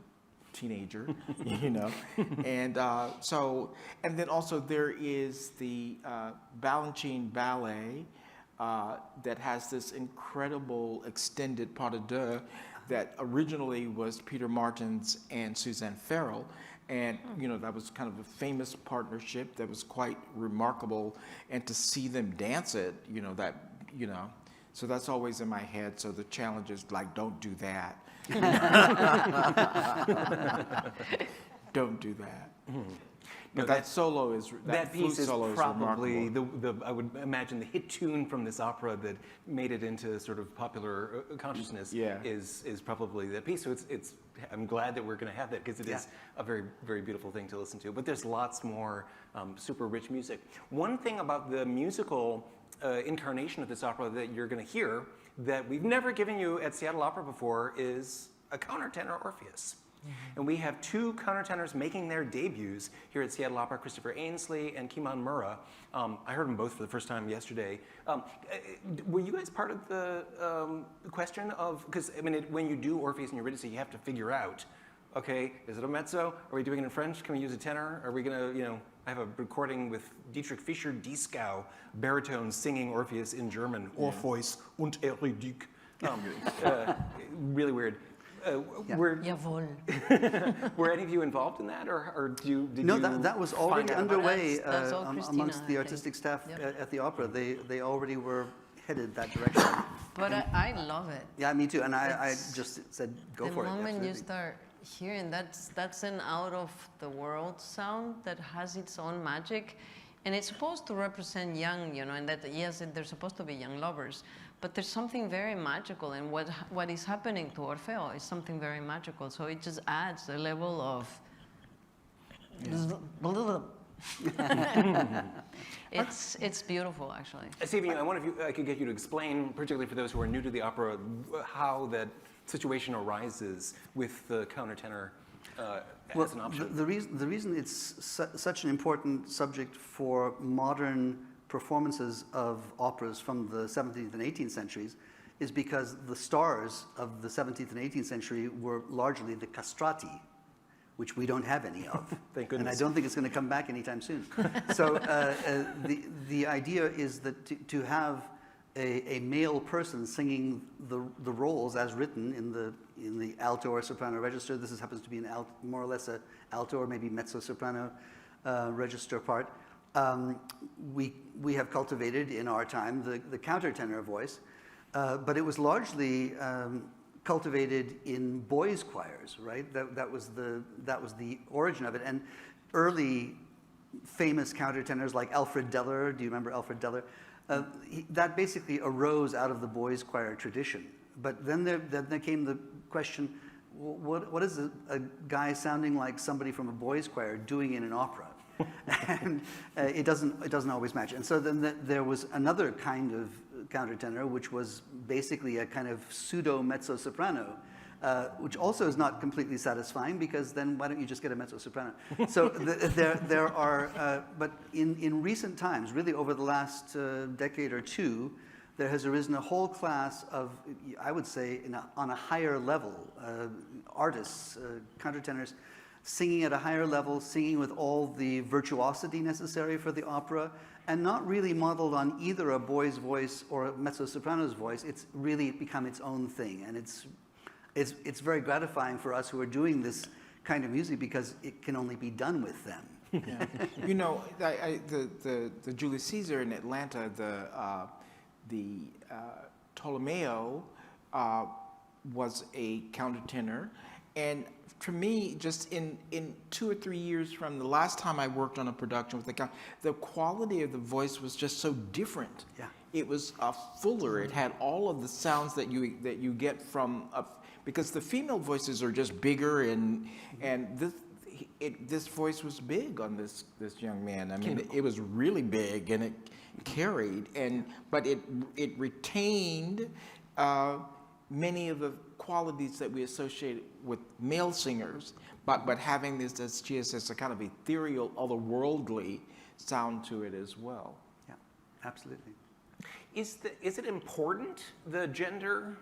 teenager, and and then also there is the Valentine Ballet that has this incredible extended pas de deux that originally was Peter Martins and Suzanne Farrell, and that was kind of a famous partnership that was quite remarkable, and to see them dance it, so that's always in my head. So the challenge is like, don't do that. Don't do that. But that solo is that piece is probably the I would imagine the hit tune from this opera that made it into sort of popular consciousness. Is probably that piece. So it's I'm glad that we're going to have that, because it is a very, very beautiful thing to listen to. But there's lots more super rich music. One thing about the musical incarnation of this opera that you're going to hear that we've never given you at Seattle Opera before is a countertenor Orpheus. And we have two countertenors making their debuts here at Seattle Opera, Christopher Ainsley and Kimon Murrah. I heard them both for the first time yesterday. Were you guys part of the question of, because when you do Orpheus and Eurydice, you have to figure out, okay, is it a mezzo? Are we doing it in French? Can we use a tenor? Are we going to, I have a recording with Dietrich Fischer-Dieskau, baritone singing Orpheus in German, Orpheus und Eurydice. Really weird. Were any of you involved in that, or did you? No, that was already underway amongst the artistic staff at the opera. They already were headed that direction. But I love it. Yeah, me too. And I just said, go for it. The moment absolutely. you start hearing that's an out of the world sound that has its own magic, and it's supposed to represent young, and that yes, they're supposed to be young lovers. But there's something very magical, and what is happening to Orfeo is something very magical. So it just adds a level of. It's beautiful, actually. Stephen, I wonder if I could get you to explain, particularly for those who are new to the opera, how that situation arises with the countertenor as an option. The reason it's such an important subject for modern performances of operas from the 17th and 18th centuries is because the stars of the 17th and 18th century were largely the castrati, which we don't have any of. Thank goodness. And I don't think it's going to come back anytime soon. So the idea is that to have a male person singing the roles as written in the alto or soprano register. This happens to be more or less an alto or maybe mezzo-soprano register part. We have cultivated in our time the countertenor voice, but it was largely cultivated in boys' choirs, right? That was the origin of it. And early famous countertenors like Alfred Deller, do you remember Alfred Deller? That basically arose out of the boys' choir tradition. But then there came the question, what is a guy sounding like somebody from a boys' choir doing in an opera? And it doesn't always match. And so then there was another kind of countertenor, which was basically a kind of pseudo mezzo-soprano, which also is not completely satisfying, because then why don't you just get a mezzo-soprano? So there are, but in recent times, really over the last decade or two, there has arisen a whole class of, I would say, on a higher level, artists, countertenors, singing at a higher level, singing with all the virtuosity necessary for the opera, and not really modeled on either a boy's voice or a mezzo-soprano's voice. It's really become its own thing, and it's very gratifying for us who are doing this kind of music, because it can only be done with them. Yeah. You know, the Julius Caesar in Atlanta, the Ptolomeo was a countertenor, and for me, just in 2 or 3 years from the last time I worked on a production with the quality of the voice was just so different. Yeah. It was fuller. It had all of the sounds that you get from because the female voices are just bigger, and this voice was big on this young man. I mean, it was really big, and it carried, but it retained many of the qualities that we associate with male singers, but having this, as Chía says, a kind of ethereal, otherworldly sound to it as well. Yeah, absolutely. Is it important, the gender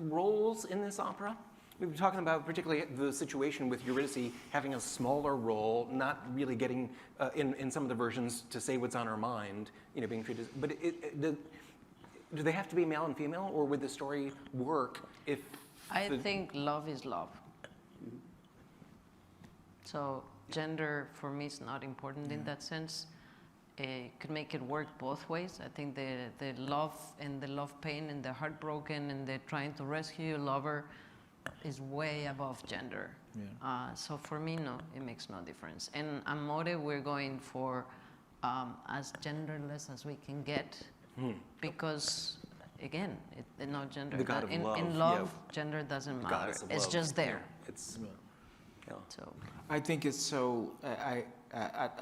roles in this opera? We've been talking about particularly the situation with Eurydice having a smaller role, not really getting, in some of the versions, to say what's on her mind, being treated. But do they have to be male and female, or would the story work if... I think love is love. So gender, for me, is not important in that sense. It could make it work both ways. I think the love and the love pain and the heartbroken and the trying to rescue your lover is way above gender. Yeah. So for me, no, it makes no difference. And Amore, we're going for as genderless as we can get, because again, no gender. The god of love. In love, gender doesn't matter. It's just there. It's, So I think it's so. I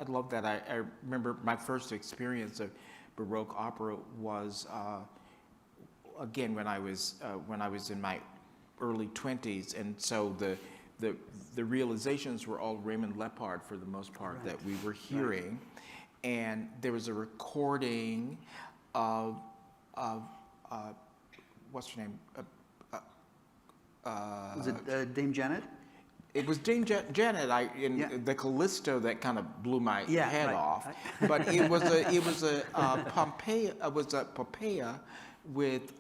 love that. I remember my first experience of Baroque opera was again when I was in my early 20s, and so the realizations were all Raymond Lepard for the most part, right, that we were hearing, right. And there was a recording of what's her name? Was it Dame Janet? It was Dame Janet. The Callisto that kind of blew my head off. But it was a Pompeia. It was a Pompeia with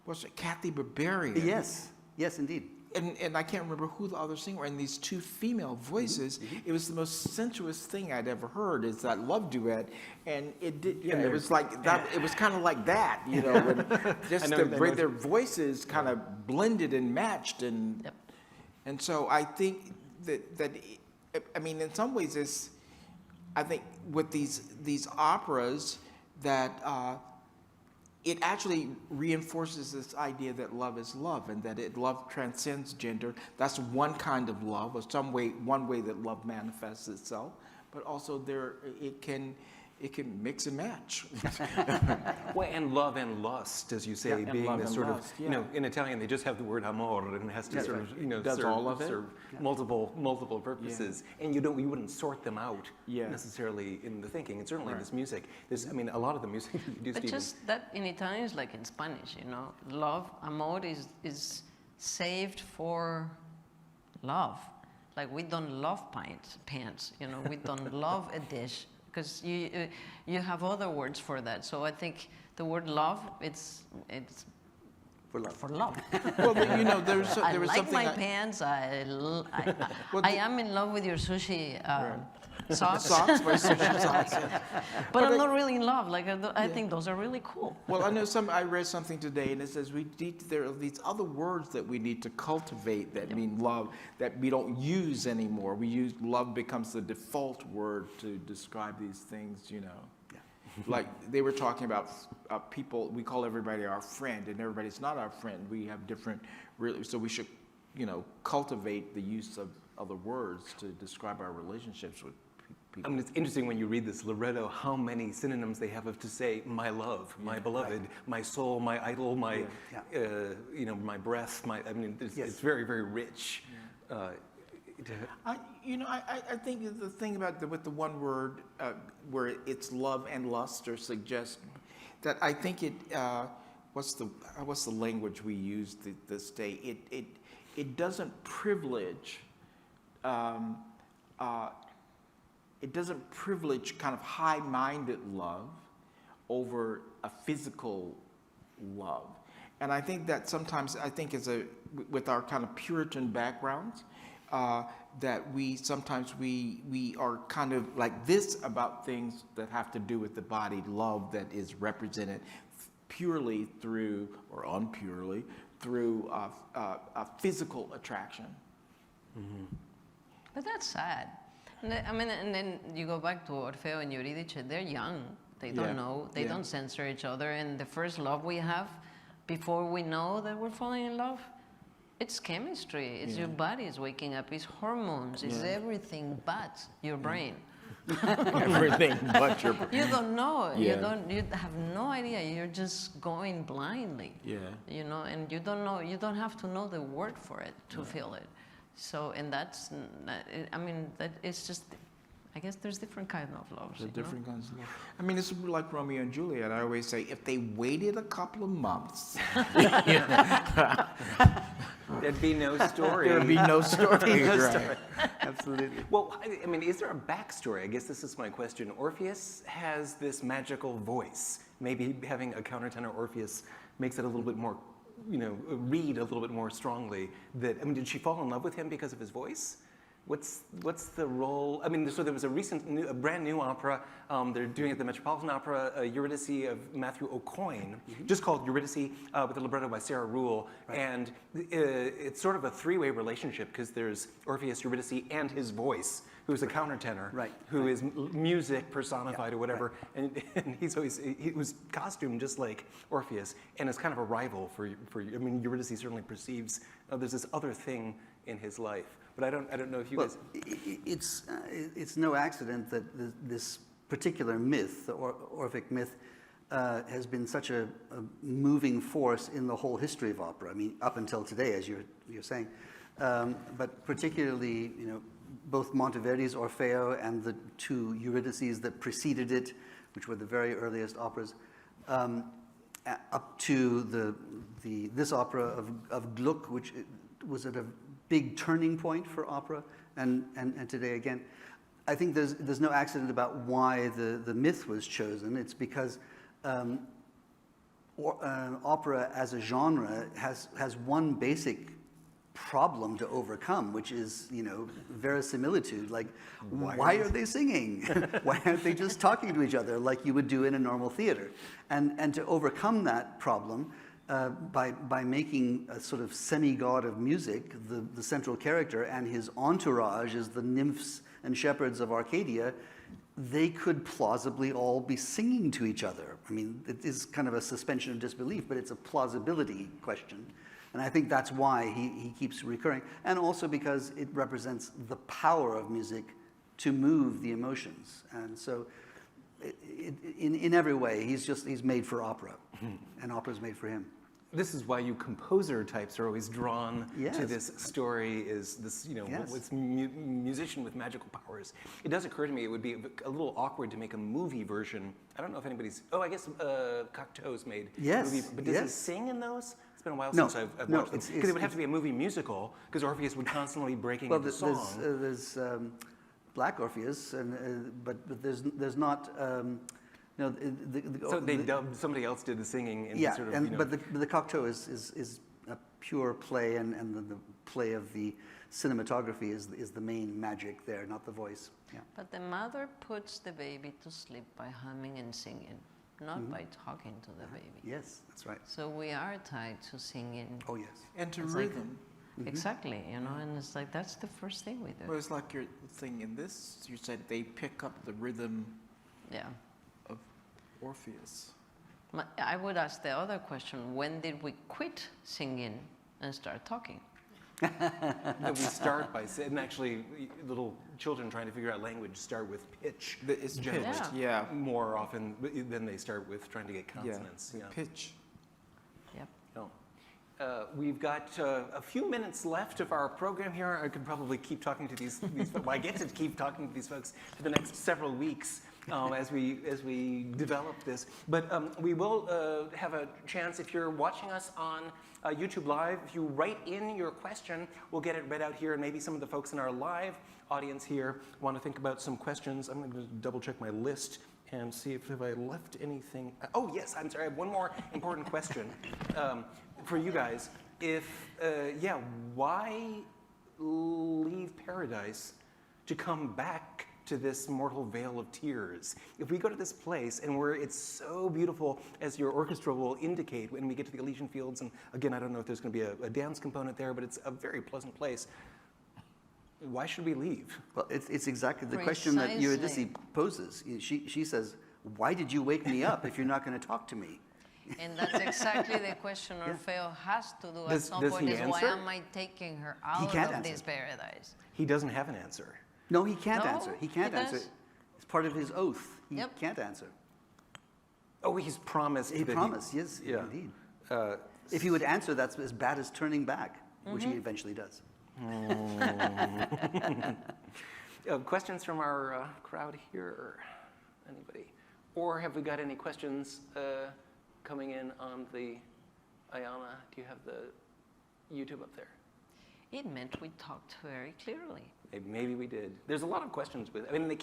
what's it? Kathy Barbarian. Yes, indeed. And I can't remember who the other singer were, and these two female voices. Mm-hmm. It was the most sensuous thing I'd ever heard. Is that love duet, and it did. Yeah, it was like that. It was kind of like that, when just their voices kind of blended and matched, and. Yep. And so I think that I mean, in some ways, I think with these operas that it actually reinforces this idea that love is love, and that love transcends gender. That's one kind of love, or one way that love manifests itself. But also it can mix and match. Well, and love and lust, as you say, being this sort of, in Italian they just have the word amor, and it has to sort of, serve multiple purposes. Yeah. And you wouldn't sort them out necessarily in the thinking. And certainly this music, a lot of the music you do, But Stephen. just that in Italian is like in Spanish, love, amor is saved for love. Like we don't love pants, we don't love a dish. because you have other words for that. So I think the word love, it's For love. for love. Well, you know, there was I like something. my pants. I am in love with your sushi socks. Socks, my sushi socks. Yeah. But I'm not really in love. Like I think those are really cool. Well, I know I read something today, and it says there are these other words that we need to cultivate that mean love that we don't use anymore. Love becomes the default word to describe these things, you know. Like they were talking about people, we call everybody our friend, and everybody's not our friend. We have different, so we should, you know, cultivate the use of other words to describe our relationships with people. I mean, it's interesting when you read this libretto how many synonyms they have to say my love, my beloved, my soul, my idol, my, you know, my breath. I mean, it's very, very rich. I think the thing about with the one word where it's love and lust or suggest that I think it what's the language we use this day? It doesn't privilege kind of high-minded love over a physical love, and I think that sometimes with our kind of Puritan backgrounds. That we sometimes we are kind of like this about things that have to do with the body, love that is represented purely through or unpurely through a physical attraction. Mm-hmm. But that's sad. I mean, and then you go back to Orfeo and Eurydice. They're young. They don't know. They don't censor each other. And the first love we have, before we know that we're falling in love. It's chemistry. It's your body is waking up. It's hormones. It's everything but your brain. Everything but your brain. You don't know. Yeah. You have no idea. You're just going blindly. Yeah. You know, and you don't know. You don't have to know the word for it to feel it. So, and that's. I mean, that it's just. I guess there's different kinds of loves. There's different kinds of love. I mean, it's like Romeo and Juliet. I always say, if they waited a couple of months, There'd be no story. there'd be no story. Right. Absolutely. Well, I mean, is there a backstory? I guess this is my question. Orpheus has this magical voice. Maybe having a countertenor Orpheus makes it a little bit more, you know, read a little bit more strongly. Did she fall in love with him because of his voice? What's the role? I mean, so there was a brand new opera. They're doing it at the Metropolitan Opera, Eurydice of Matthew O'Coin, just called Eurydice, with a libretto by Sarah Rule. Right. And it's sort of a three-way relationship because there's Orpheus, Eurydice, and his voice, who's a countertenor, who is music personified or whatever. Right. And he was costumed just like Orpheus, and is kind of a rival for I mean, Eurydice certainly perceives there's this other thing in his life. But I don't know if you guys. It's no accident that this particular myth, the Orphic myth, has been such a moving force in the whole history of opera. I mean, up until today, as you're saying, but particularly, you know, both Monteverdi's Orfeo and the two Eurydices that preceded it, which were the very earliest operas, up to this opera of Gluck, which was at a big turning point for opera, and today again. I think there's no accident about why the myth was chosen. It's because opera as a genre has one basic problem to overcome, which is, you know, verisimilitude. Like, why are they singing? Why aren't they just talking to each other like you would do in a normal theater? And to overcome that problem, by making a sort of semi-god of music, the central character, and his entourage as the nymphs and shepherds of Arcadia, they could plausibly all be singing to each other. I mean, it is kind of a suspension of disbelief, but it's a plausibility question. And I think that's why he keeps recurring. And also because it represents the power of music to move the emotions. And so in every way, he's made for opera, and opera's made for him. This is why you composer types are always drawn to this story, is this, you know, this musician with magical powers. It does occur to me it would be a little awkward to make a movie version. I don't know if anybody's, I guess Cocteau's made a movie, but does he sing in those? It's been a while since I've watched them. Because it would have to be a movie musical, because Orpheus would constantly breaking into song. There's Black Orpheus, but there's not. You know, So they dubbed, somebody else did the singing. And yeah, sort of, and you know, but the Cocteau is a pure play, and the play of the cinematography is the main magic there, not the voice. Yeah. But the mother puts the baby to sleep by humming and singing, not by talking to the baby. Yes, that's right. So we are tied to singing. Oh yes. And to It's like- rhythm. Exactly, you know, and it's like that's the first thing we do. Well, it's like your thing in this, you said they pick up the rhythm Yeah. of Orpheus. I would ask the other question, when did we quit singing and start talking? that we start by saying, and actually, little children trying to figure out language start with pitch It's generally. pitched, yeah. More often than they start with trying to get consonants. Yeah, pitch. Yep. No. We've got a few minutes left of our program here. I could probably keep talking to these folks. Well, I get to keep talking to these folks for the next several weeks as we develop this. But we will have a chance, if you're watching us on YouTube Live, if you write in your question, we'll get it read out here, and maybe some of the folks in our live audience here want to think about some questions. I'm going to double check my list and see if I left anything. Oh yes, I'm sorry, I have one more important question for you guys. Why leave paradise to come back to this mortal vale of tears? If we go to this place and it's so beautiful, as your orchestra will indicate when we get to the Elysian Fields, and again, I don't know if there's going to be a dance component there, but it's a very pleasant place. Why should we leave? Well, it's exactly the question that Eurydice poses. She says, "Why did you wake me up if you're not going to talk to me?" And that's exactly the question Orfeo has to do at some does point, he is why answer? am I taking her out can't of answer. this paradise? He doesn't have an answer. No, he can't No, answer. He can't he answer. does. It's part of his oath. He Yep. can't answer. Oh, he's promised. He that promised, yes, yeah. indeed. If he would answer, that's as bad as turning back, which he eventually does. Questions from our crowd here? Anybody? Or have we got any questions coming in on the Ayana? Do you have the YouTube up there? It meant we talked very clearly. Maybe we did. There's a lot of questions with. I mean,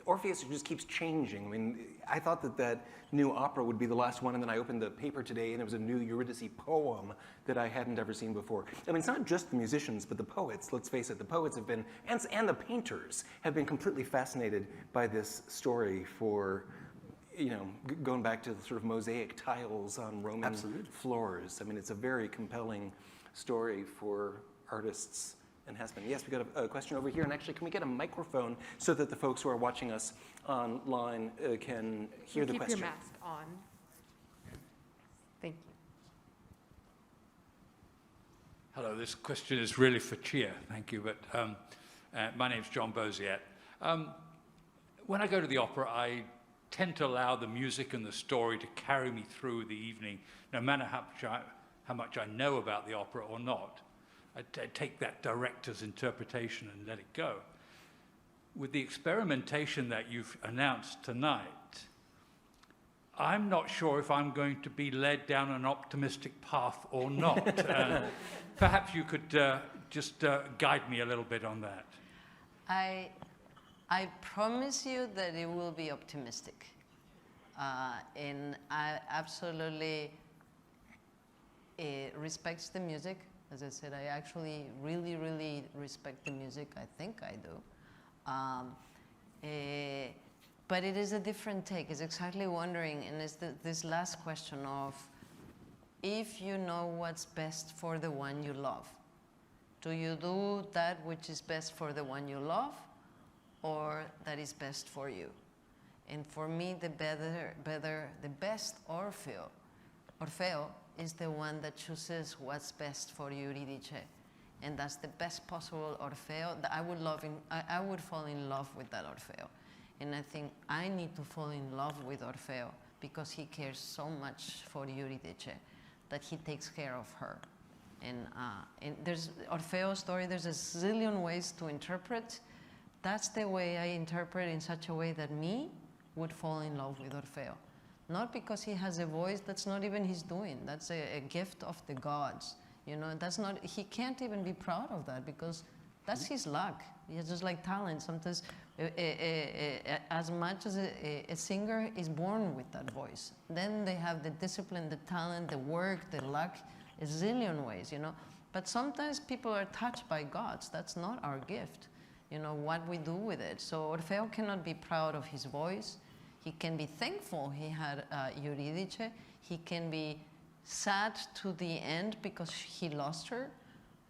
Orpheus just keeps changing. I mean, I thought that new opera would be the last one, and then I opened the paper today, and it was a new Eurydice poem that I hadn't ever seen before. I mean, it's not just the musicians, but the poets. Let's face it, the poets have been, and the painters have been completely fascinated by this story for, going back to the sort of mosaic tiles on Roman floors. I mean, it's a very compelling story for artists. And has been. Yes, we got a question over here. And actually, can we get a microphone so that the folks who are watching us online can hear the question? Keep your mask on. Thank you. Hello, this question is really for Chía, thank you. But my name's John Boziet. When I go to the opera, I tend to allow the music and the story to carry me through the evening, no matter how much I know about the opera or not. I take that director's interpretation and let it go. With the experimentation that you've announced tonight, I'm not sure if I'm going to be led down an optimistic path or not. Perhaps you could just guide me a little bit on that. I promise you that it will be optimistic. And I absolutely respects the music. As I said, I actually really, really respect the music. I think I do. But it is a different take. It's exactly wondering, and it's this last question of, if you know what's best for the one you love, do you do that which is best for the one you love, or that is best for you? And for me, the best Orfeo is the one that chooses what's best for Eurydice. And that's the best possible Orfeo. I would fall in love with that Orfeo. And I think I need to fall in love with Orfeo because he cares so much for Eurydice that he takes care of her. And there's Orfeo's story, there's a zillion ways to interpret. That's the way I interpret in such a way that me would fall in love with Orfeo. Not because he has a voice that's not even his doing. That's a gift of the gods. That's not, he can't even be proud of that because That's his luck. It's just like talent. Sometimes, as much as a singer is born with that voice, then they have the discipline, the talent, the work, the luck, a zillion ways, you know. But sometimes people are touched by gods. That's not our gift, you know, what we do with it. So Orfeo cannot be proud of his voice. He can be thankful he had Eurydice. He can be sad to the end because he lost her.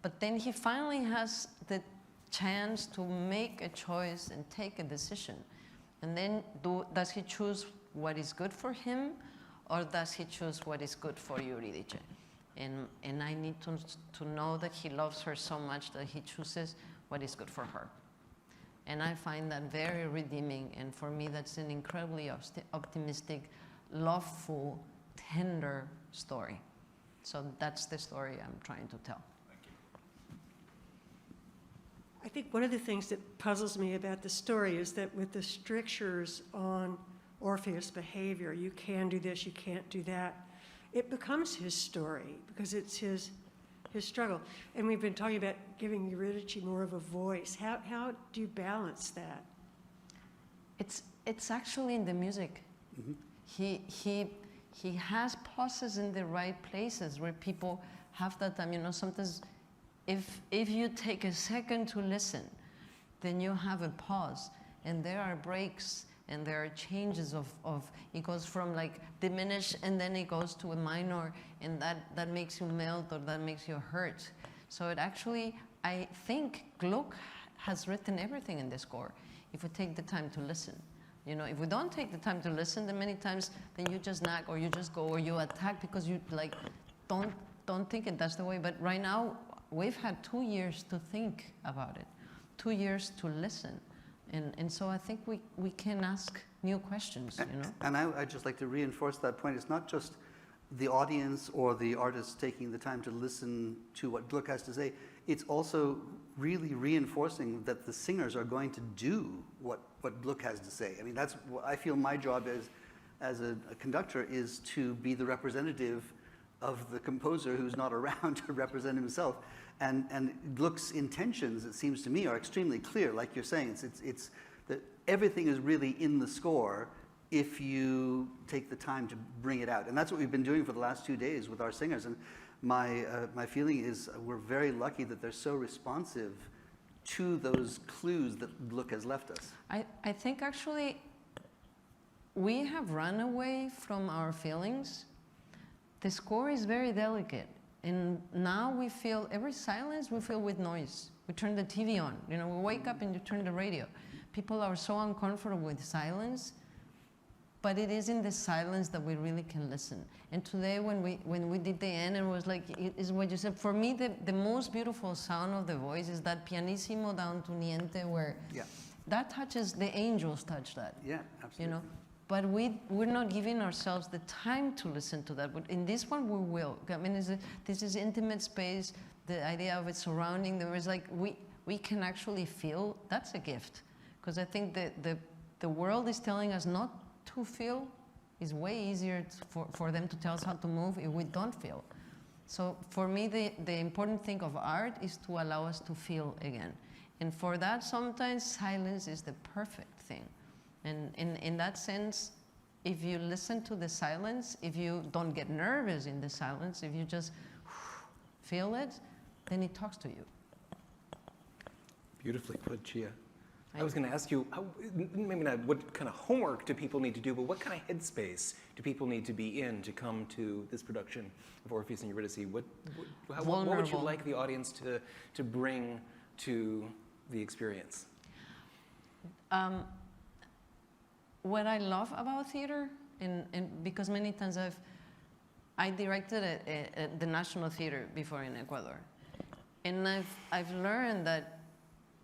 But then he finally has the chance to make a choice and take a decision. And then does he choose what is good for him, or does he choose what is good for Eurydice? And I need to know that he loves her so much that he chooses what is good for her. And I find that very redeeming, and for me that's an incredibly optimistic, loveful, tender story. So that's the story I'm trying to tell. I think one of the things that puzzles me about the story is that with the strictures on Orpheus' behavior, you can do this, you can't do that, it becomes his story because it's his struggle. And we've been talking about giving Eurydice more of a voice. How do you balance that? It's actually in the music. Mm-hmm. He has pauses in the right places where people have that time. You know, sometimes if you take a second to listen, then you have a pause, and there are breaks, and there are changes of it goes from like diminish, and then it goes to a minor, and that makes you melt, or that makes you hurt. So it actually, I think Gluck has written everything in the score, if we take the time to listen. You know, if we don't take the time to listen, then many times, then you just nag, or you just go, or you attack because you like, don't think it, that's the way. But right now, we've had 2 years to think about it, 2 years to listen. And so I think we can ask new questions, you know? And I'd just like to reinforce that point. It's not just the audience or the artist taking the time to listen to what Gluck has to say. It's also really reinforcing that the singers are going to do what Gluck has to say. I mean, that's what I feel my job as a conductor is to be the representative of the composer who's not around to represent himself. And Gluck's intentions, it seems to me, are extremely clear. Like you're saying, it's that everything is really in the score if you take the time to bring it out. And that's what we've been doing for the last 2 days with our singers. And my feeling is we're very lucky that they're so responsive to those clues that Gluck has left us. I think actually we have run away from our feelings. The score is very delicate. And now we feel, every silence we feel with noise. We turn the TV on, you know, we wake up and you turn the radio. People are so uncomfortable with silence, but it is in the silence that we really can listen. And today when we did the end, it was like, it is what you said. For me, the most beautiful sound of the voice is that pianissimo down to niente, where that touches, the angels touch that. Yeah, absolutely. You know? But we're not giving ourselves the time to listen to that. But in this one, we will. I mean, this is intimate space. The idea of it surrounding them is like we can actually feel. That's a gift, because I think the world is telling us not to feel. It's way easier for them to tell us how to move if we don't feel. So for me, the important thing of art is to allow us to feel again. And for that, sometimes silence is the perfect thing. And in that sense, if you listen to the silence, if you don't get nervous in the silence, if you just feel it, then it talks to you. Beautifully put, Chía. I was going to ask you, maybe not what kind of homework do people need to do, but what kind of headspace do people need to be in to come to this production of Orpheus and Eurydice? What would you like the audience to bring to the experience? What I love about theater, and because many times I directed the National Theater before in Ecuador, and I've learned that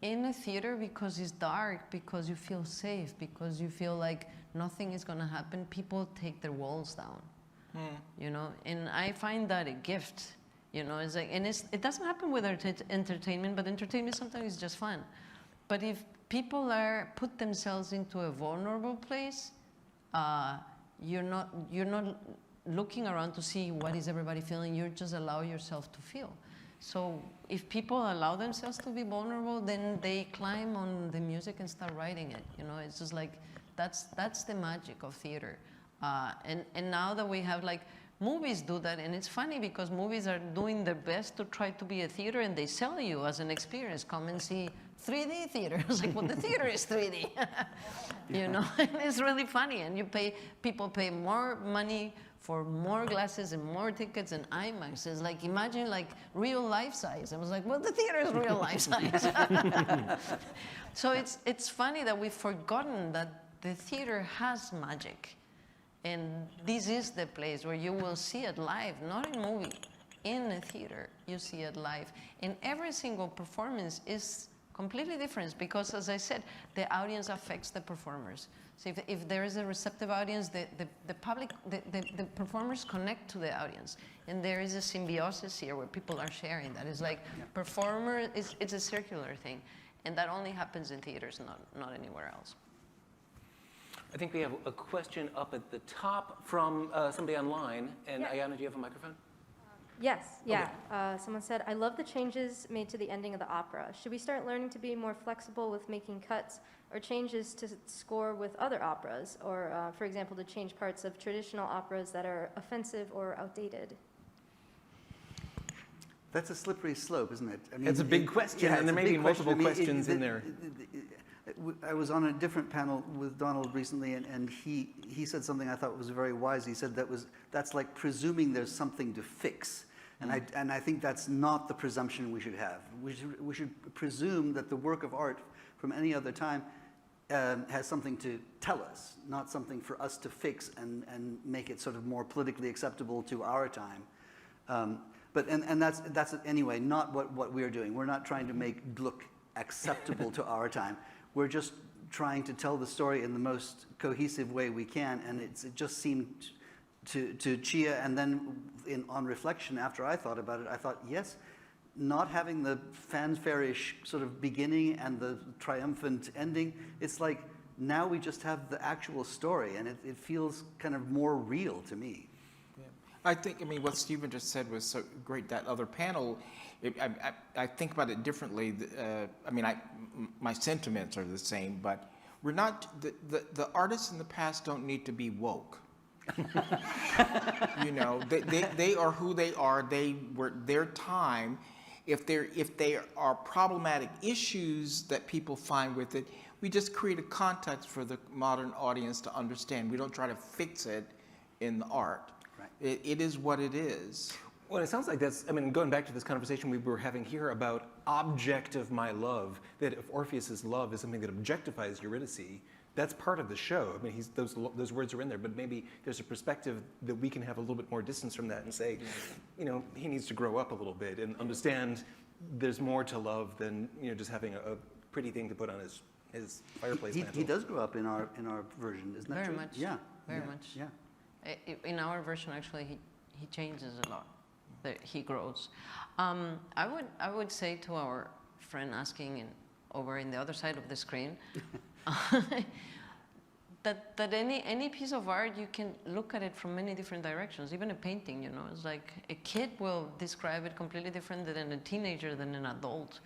in a theater, because it's dark, because you feel safe, because you feel like nothing is going to happen, people take their walls down, you know, and I find that a gift, you know. It's like, and it doesn't happen with entertainment, but entertainment sometimes is just fun. But if people put themselves into a vulnerable place, you're not looking around to see what is everybody feeling. You just allow yourself to feel. So if people allow themselves to be vulnerable, then they climb on the music and start writing it. You know, it's just like, that's the magic of theater. And now that we have like, movies do that, and it's funny because movies are doing their best to try to be a theater, and they sell you as an experience. Come and see 3D theater. It's like, well, the theater is 3D. You know, and it's really funny. And people pay more money for more glasses and more tickets and IMAX. It's like, imagine like real life size. I was like, well, the theater is real life size. So it's funny that we've forgotten that the theater has magic. And this is the place where you will see it live, not in movie, in a theater, you see it live. And every single performance is completely different because, as I said, the audience affects the performers. So if there is a receptive audience, the performers connect to the audience. And there is a symbiosis here where people are sharing. That is like, performer, it's a circular thing. And that only happens in theaters, not anywhere else. I think we have a question up at the top from somebody online. And Yeah. Ayana, do you have a microphone? Yes, yeah. Someone said, I love the changes made to the ending of the opera. Should we start learning to be more flexible with making cuts or changes to score with other operas? Or, for example, to change parts of traditional operas that are offensive or outdated? That's a slippery slope, isn't it? I mean, It's a big question, and it's there a may be big multiple question. I mean, questions in there. I was on a different panel with Donald recently, and he said something I thought was very wise. He said that's like presuming there's something to fix. And I think that's not the presumption we should have. We should presume that the work of art from any other time has something to tell us, not something for us to fix and make it sort of more politically acceptable to our time. But that's anyway not what we're doing. We're not trying to make Gluck acceptable to our time. We're just trying to tell the story in the most cohesive way we can, and it just seemed to Chía, and then on reflection, after I thought about it, I thought, yes, not having the fanfare-ish sort of beginning and the triumphant ending, it's like now we just have the actual story, and it feels kind of more real to me. I think, I mean, what Stephen just said was so great. That other panel, I think about it differently. I mean, my sentiments are the same, but we're not, the artists in the past don't need to be woke. You know, they are who they are. They were their time. If they are problematic issues that people find with it, we just create a context for the modern audience to understand. We don't try to fix it in the art. Right. It is what it is. Well, it sounds like that's, I mean, going back to this conversation we were having here about object of my love, that if Orpheus's love is something that objectifies Eurydice, that's part of the show. I mean, those words are in there, but maybe there's a perspective that we can have a little bit more distance from that and say, you know, he needs to grow up a little bit and understand there's more to love than, you know, just having a pretty thing to put on his fireplace mantle. He does grow up in our version, isn't that Very true? much. Yeah. Very much. Yeah. In our version, actually, he changes a lot. He grows. I would say to our friend asking over in the other side of the screen, that any piece of art, you can look at it from many different directions. Even a painting, you know, it's like a kid will describe it completely different than a teenager, than an adult.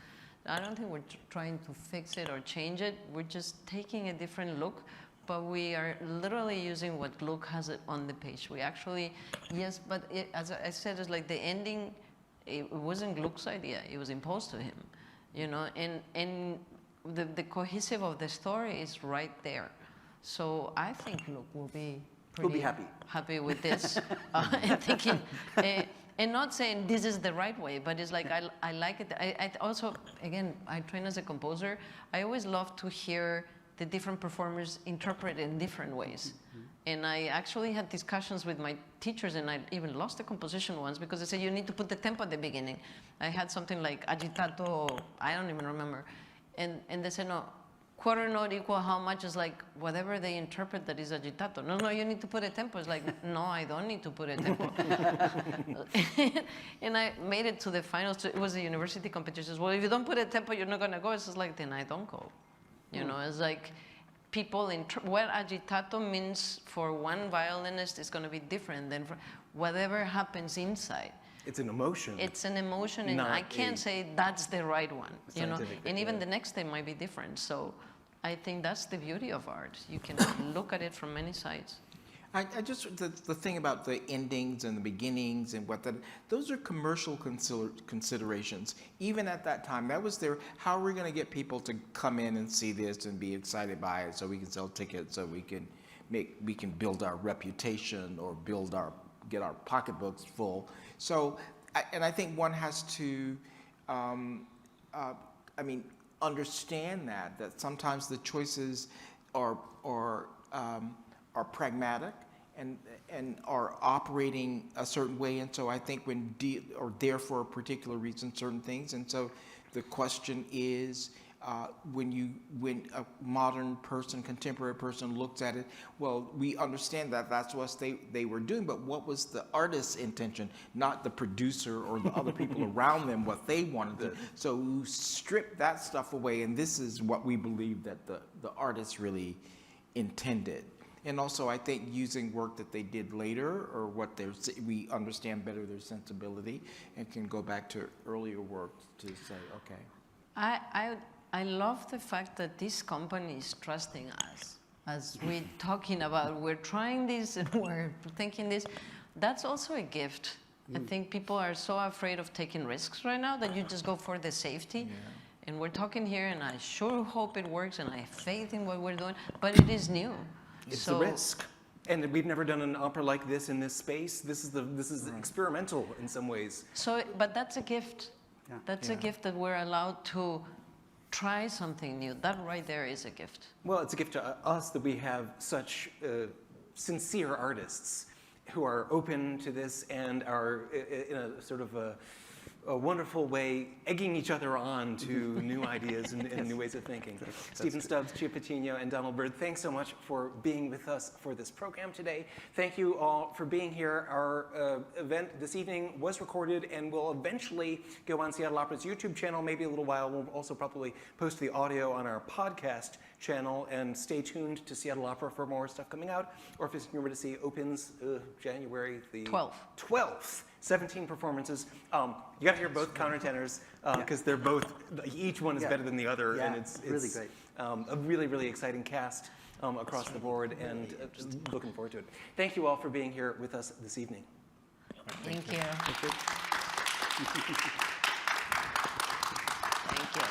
I don't think we're trying to fix it or change it. We're just taking a different look. But we are literally using what Gluck has on the page. We actually, yes, but as I said, it's like the ending, it wasn't Gluck's idea. It was imposed to him, you know, and the cohesive of the story is right there. So I think Gluck will be pretty happy with this and thinking, and not saying this is the right way, but it's like, I like it. I also, again, I train as a composer. I always love to hear the different performers interpret in different ways. And I actually had discussions with my teachers, and I even lost the composition once because they said you need to put the tempo at the beginning. I had something like agitato, I don't even remember. And they said, no, quarter note equal how much is like whatever they interpret that is agitato. No, you need to put a tempo. It's like, no, I don't need to put a tempo. And I made it to the finals. It was a university competition. Well, if you don't put a tempo, you're not gonna go. It's just like, then I don't go. You know, it's like people, what agitato means for one violinist is going to be different than for whatever happens inside. It's an emotion. It's an emotion, and I can't say that's the right one, you know. And even the next day might be different. So I think that's the beauty of art. You can look at it from many sides. I just, the thing about the endings and the beginnings and those are commercial considerations. Even at that time, that was their, how are we going to get people to come in and see this and be excited by it so we can sell tickets, so we can build our reputation or get our pocketbooks full. So, and I think one has to, understand that sometimes the choices are pragmatic and are operating a certain way, and so I think or there for a particular reason, certain things, and so the question is, when a modern person, contemporary person looks at it, well, we understand that that's what they were doing, but what was the artist's intention, not the producer or the other people around them, what they wanted to. So strip that stuff away, and this is what we believe that the artist really intended. And also, I think using work that they did later, or we understand better their sensibility, and can go back to earlier work to say, okay. I love the fact that this company is trusting us. As we're talking about, we're trying this and we're thinking this. That's also a gift. I think people are so afraid of taking risks right now that you just go for the safety. Yeah. And we're talking here, and I sure hope it works, and I have faith in what we're doing, but it is new. It's a risk. And we've never done an opera like this in this space. This is experimental in some ways. So, but that's a gift. Yeah. That's a gift that we're allowed to try something new. That right there is a gift. Well, it's a gift to us that we have such sincere artists who are open to this and are in a sort of a wonderful way egging each other on to new ideas and new ways of thinking. Stephen Stubbs, Chía Patiño, and Donald Byrd, thanks so much for being with us for this program today. Thank you all for being here. Our event this evening was recorded and will eventually go on Seattle Opera's YouTube channel, maybe a little while. We'll also probably post the audio on our podcast channel, and stay tuned to Seattle Opera for more stuff coming out. Orpheus and Eurydice opens January the 12th. 17 performances. You got to hear both countertenors because they're both, each one is better than the other, and it's really great. A really, really exciting cast across the board, and just looking forward to it. Thank you all for being here with us this evening. Thank you. Thank you.